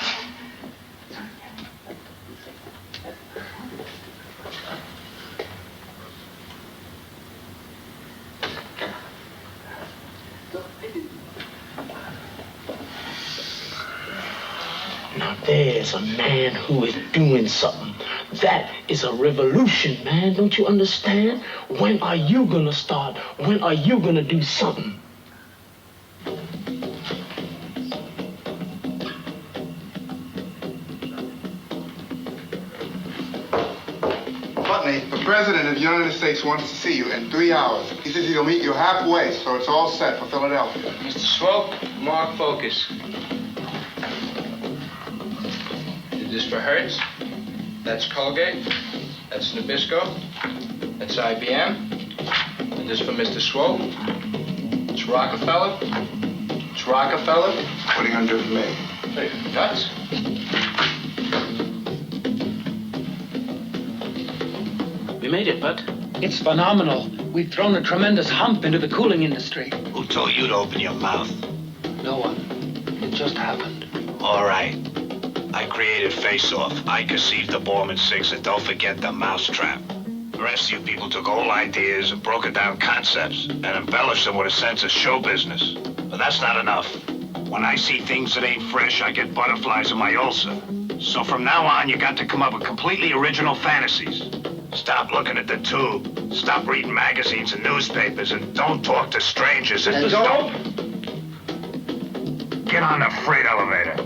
Now there's a man who is doing something. That is a revolution, man. Don't you understand? When are you gonna start? When are you gonna do something? Putney, for President of the United States wants to see you in 3 hours. He says he'll meet you halfway, so it's all set for Philadelphia. Mr. Swope, mark focus. Is this for Hertz? That's Colgate. That's Nabisco. That's IBM. And this for Mr. Swope. It's Rockefeller. It's Rockefeller. What are you going to do for me? Hey, nuts? We made it, Bud. It's phenomenal. We've thrown a tremendous hump into the cooling industry. Who told you to open your mouth? No one. It just happened. All right. I created Face Off. I conceived the Borman 6, and don't forget the Mousetrap. The rest of you people took old ideas and broken down concepts and embellished them with a sense of show business. But that's not enough. When I see things that ain't fresh, I get butterflies in my ulcer. So from now on, you got to come up with completely original fantasies. Stop looking at the tube. Stop reading magazines and newspapers, and don't talk to strangers. And don't get on the freight elevator.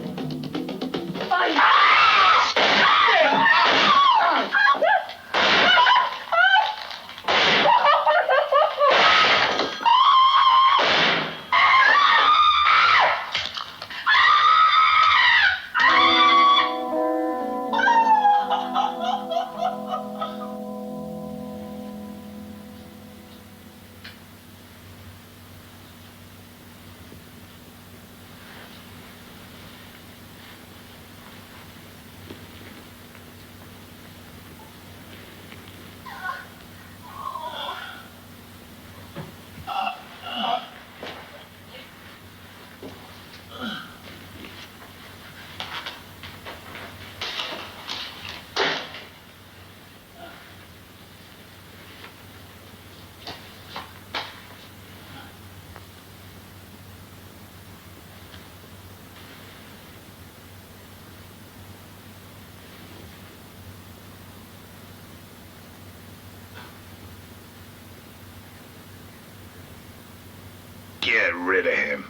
Get rid of him.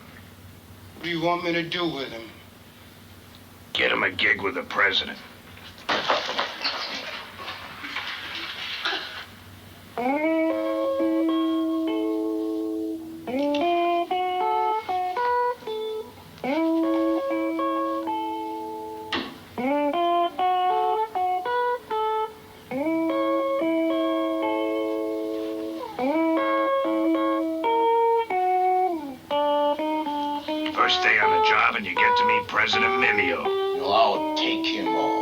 What do you want me to do with him? Get him a gig with the president. First day on the job and you get to meet President Mimeo. I'll take him off.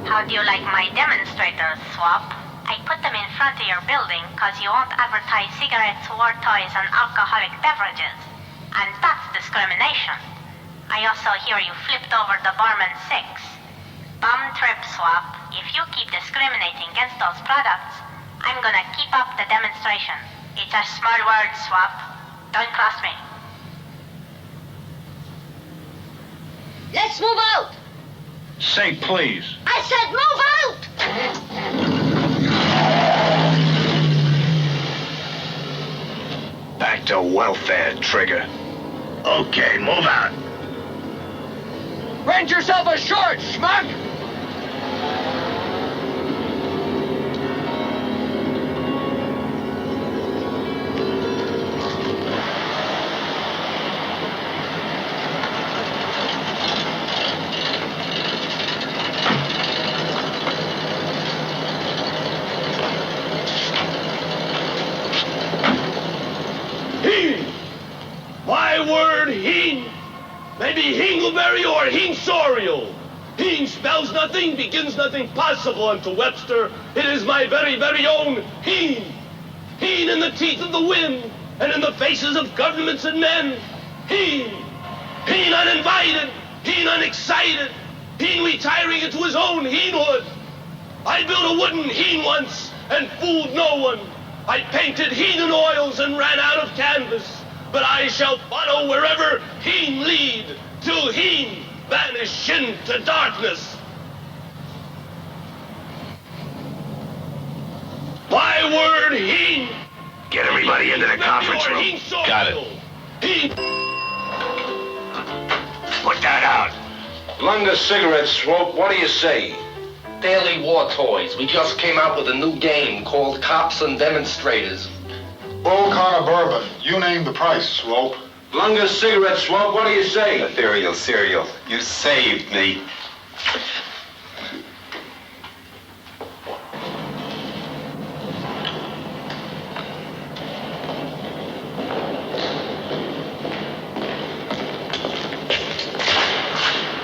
How do you like my demonstrators, Swap? I put them in front of your building because you won't advertise cigarettes, war toys, and alcoholic beverages. And that's discrimination. I also hear you flipped over the Borman 6. Bum trip, Swap. If you keep discriminating against those products, I'm gonna keep up the demonstration. It's a small word, Swap. Don't cross me. Let's move out! Say please. I said move out! Back to welfare, Trigger. Okay, move out. Rent yourself a short, schmuck! Maybe Hingleberry or Hingsorial. Hing spells nothing, begins nothing possible unto Webster. It is my very, very own Heen. Heen in the teeth of the wind, and in the faces of governments and men. Heen. Heen uninvited. Heen unexcited. Heen retiring into his own Heenhood. I built a wooden Heen once and fooled no one. I painted Heen in oils and ran out of canvas. But I shall follow wherever Heen lead, till Heen vanish into darkness. My word, Heen. Get everybody into the conference room. Got it. Heen. Put that out. Lunga cigarette, Swope. What do you say? Daily War Toys. We just came out with a new game called Cops and Demonstrators. Bull Connor Bourbon. You name the price, Swope. Lunga cigarette, Swope. What do you say? Ethereal cereal. You saved me.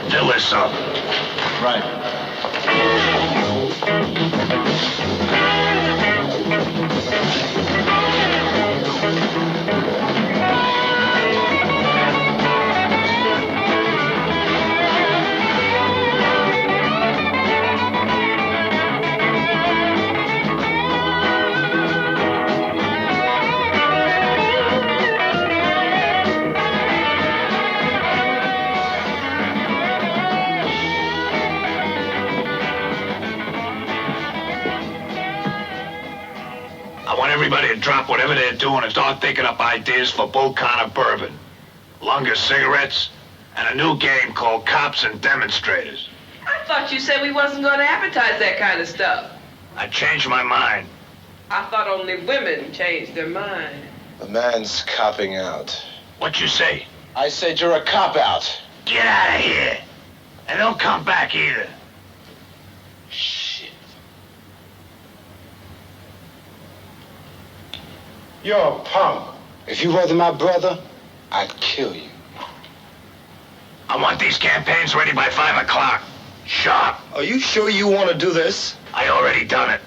Fill this up. Right. I want everybody to drop whatever they're doing and start thinking up ideas for Bull Connor Bourbon, Lunga cigarettes, and a new game called Cops and Demonstrators. I thought you said we wasn't going to advertise that kind of stuff. I changed my mind. I thought only women changed their mind. The man's copping out. What you say? I said you're a cop-out. Get out of here. And don't come back either. You're a punk. If you wasn't my brother, I'd kill you. I want these campaigns ready by 5 o'clock. Sharp. Are you sure you want to do this? I already done it.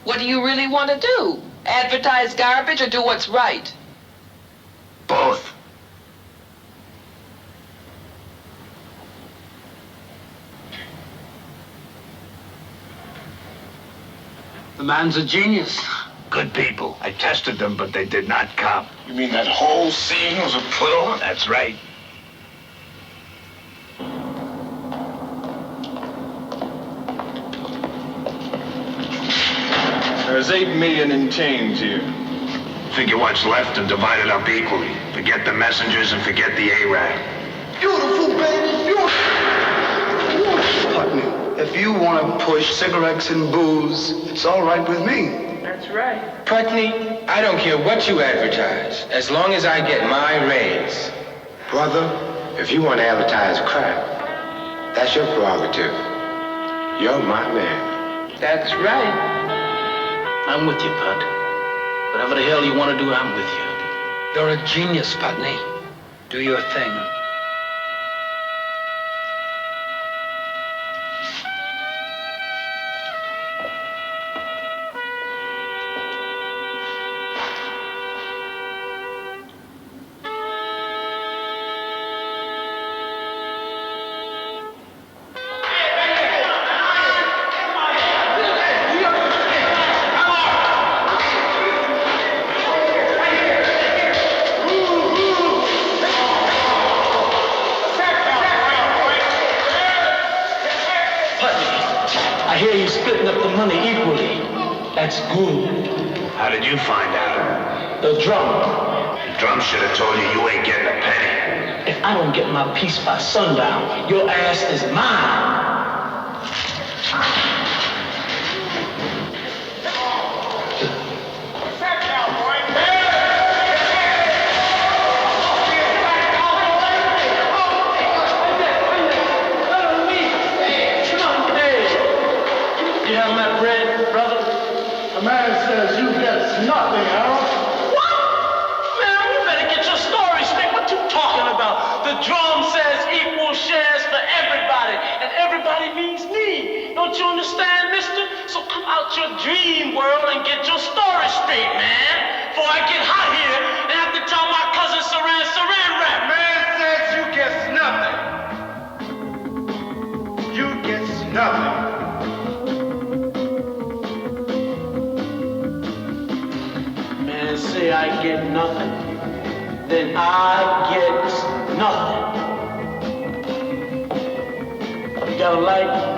What do you really want to do? Advertise garbage or do what's right? Both. The man's a genius. Good people. I tested them, but they did not cop. You mean that whole scene was a put-on? That's right. There's 8 million in change here. Figure what's left and divide it up equally. Forget the messengers and forget the Arab. Beautiful, baby, beautiful. Putney, if you want to push cigarettes and booze, it's all right with me. That's right. Putney, I don't care what you advertise, as long as I get my raise. Brother, if you want to advertise crap, that's your prerogative. You're my man. That's right. I'm with you, Pud. Whatever the hell you want to do, I'm with you. You're a genius, Putney. Do your thing. That's good. How did you find out? The drum. The drum should have told you you ain't getting a penny. If I don't get my piece by sundown, your ass is mine. You have my bread, brother? The man says you get nothing, Harold. What? Man, you better get your story straight. What you talking about? The The drum says equal shares for everybody, and everybody means me. Don't you understand, mister? So come out your dream world and get your story straight, man. Before I get hot here and have to tell my cousin Saran rap. Man says you gets nothing. You gets nothing. Man say I get nothing, then I get nothing. You got a light?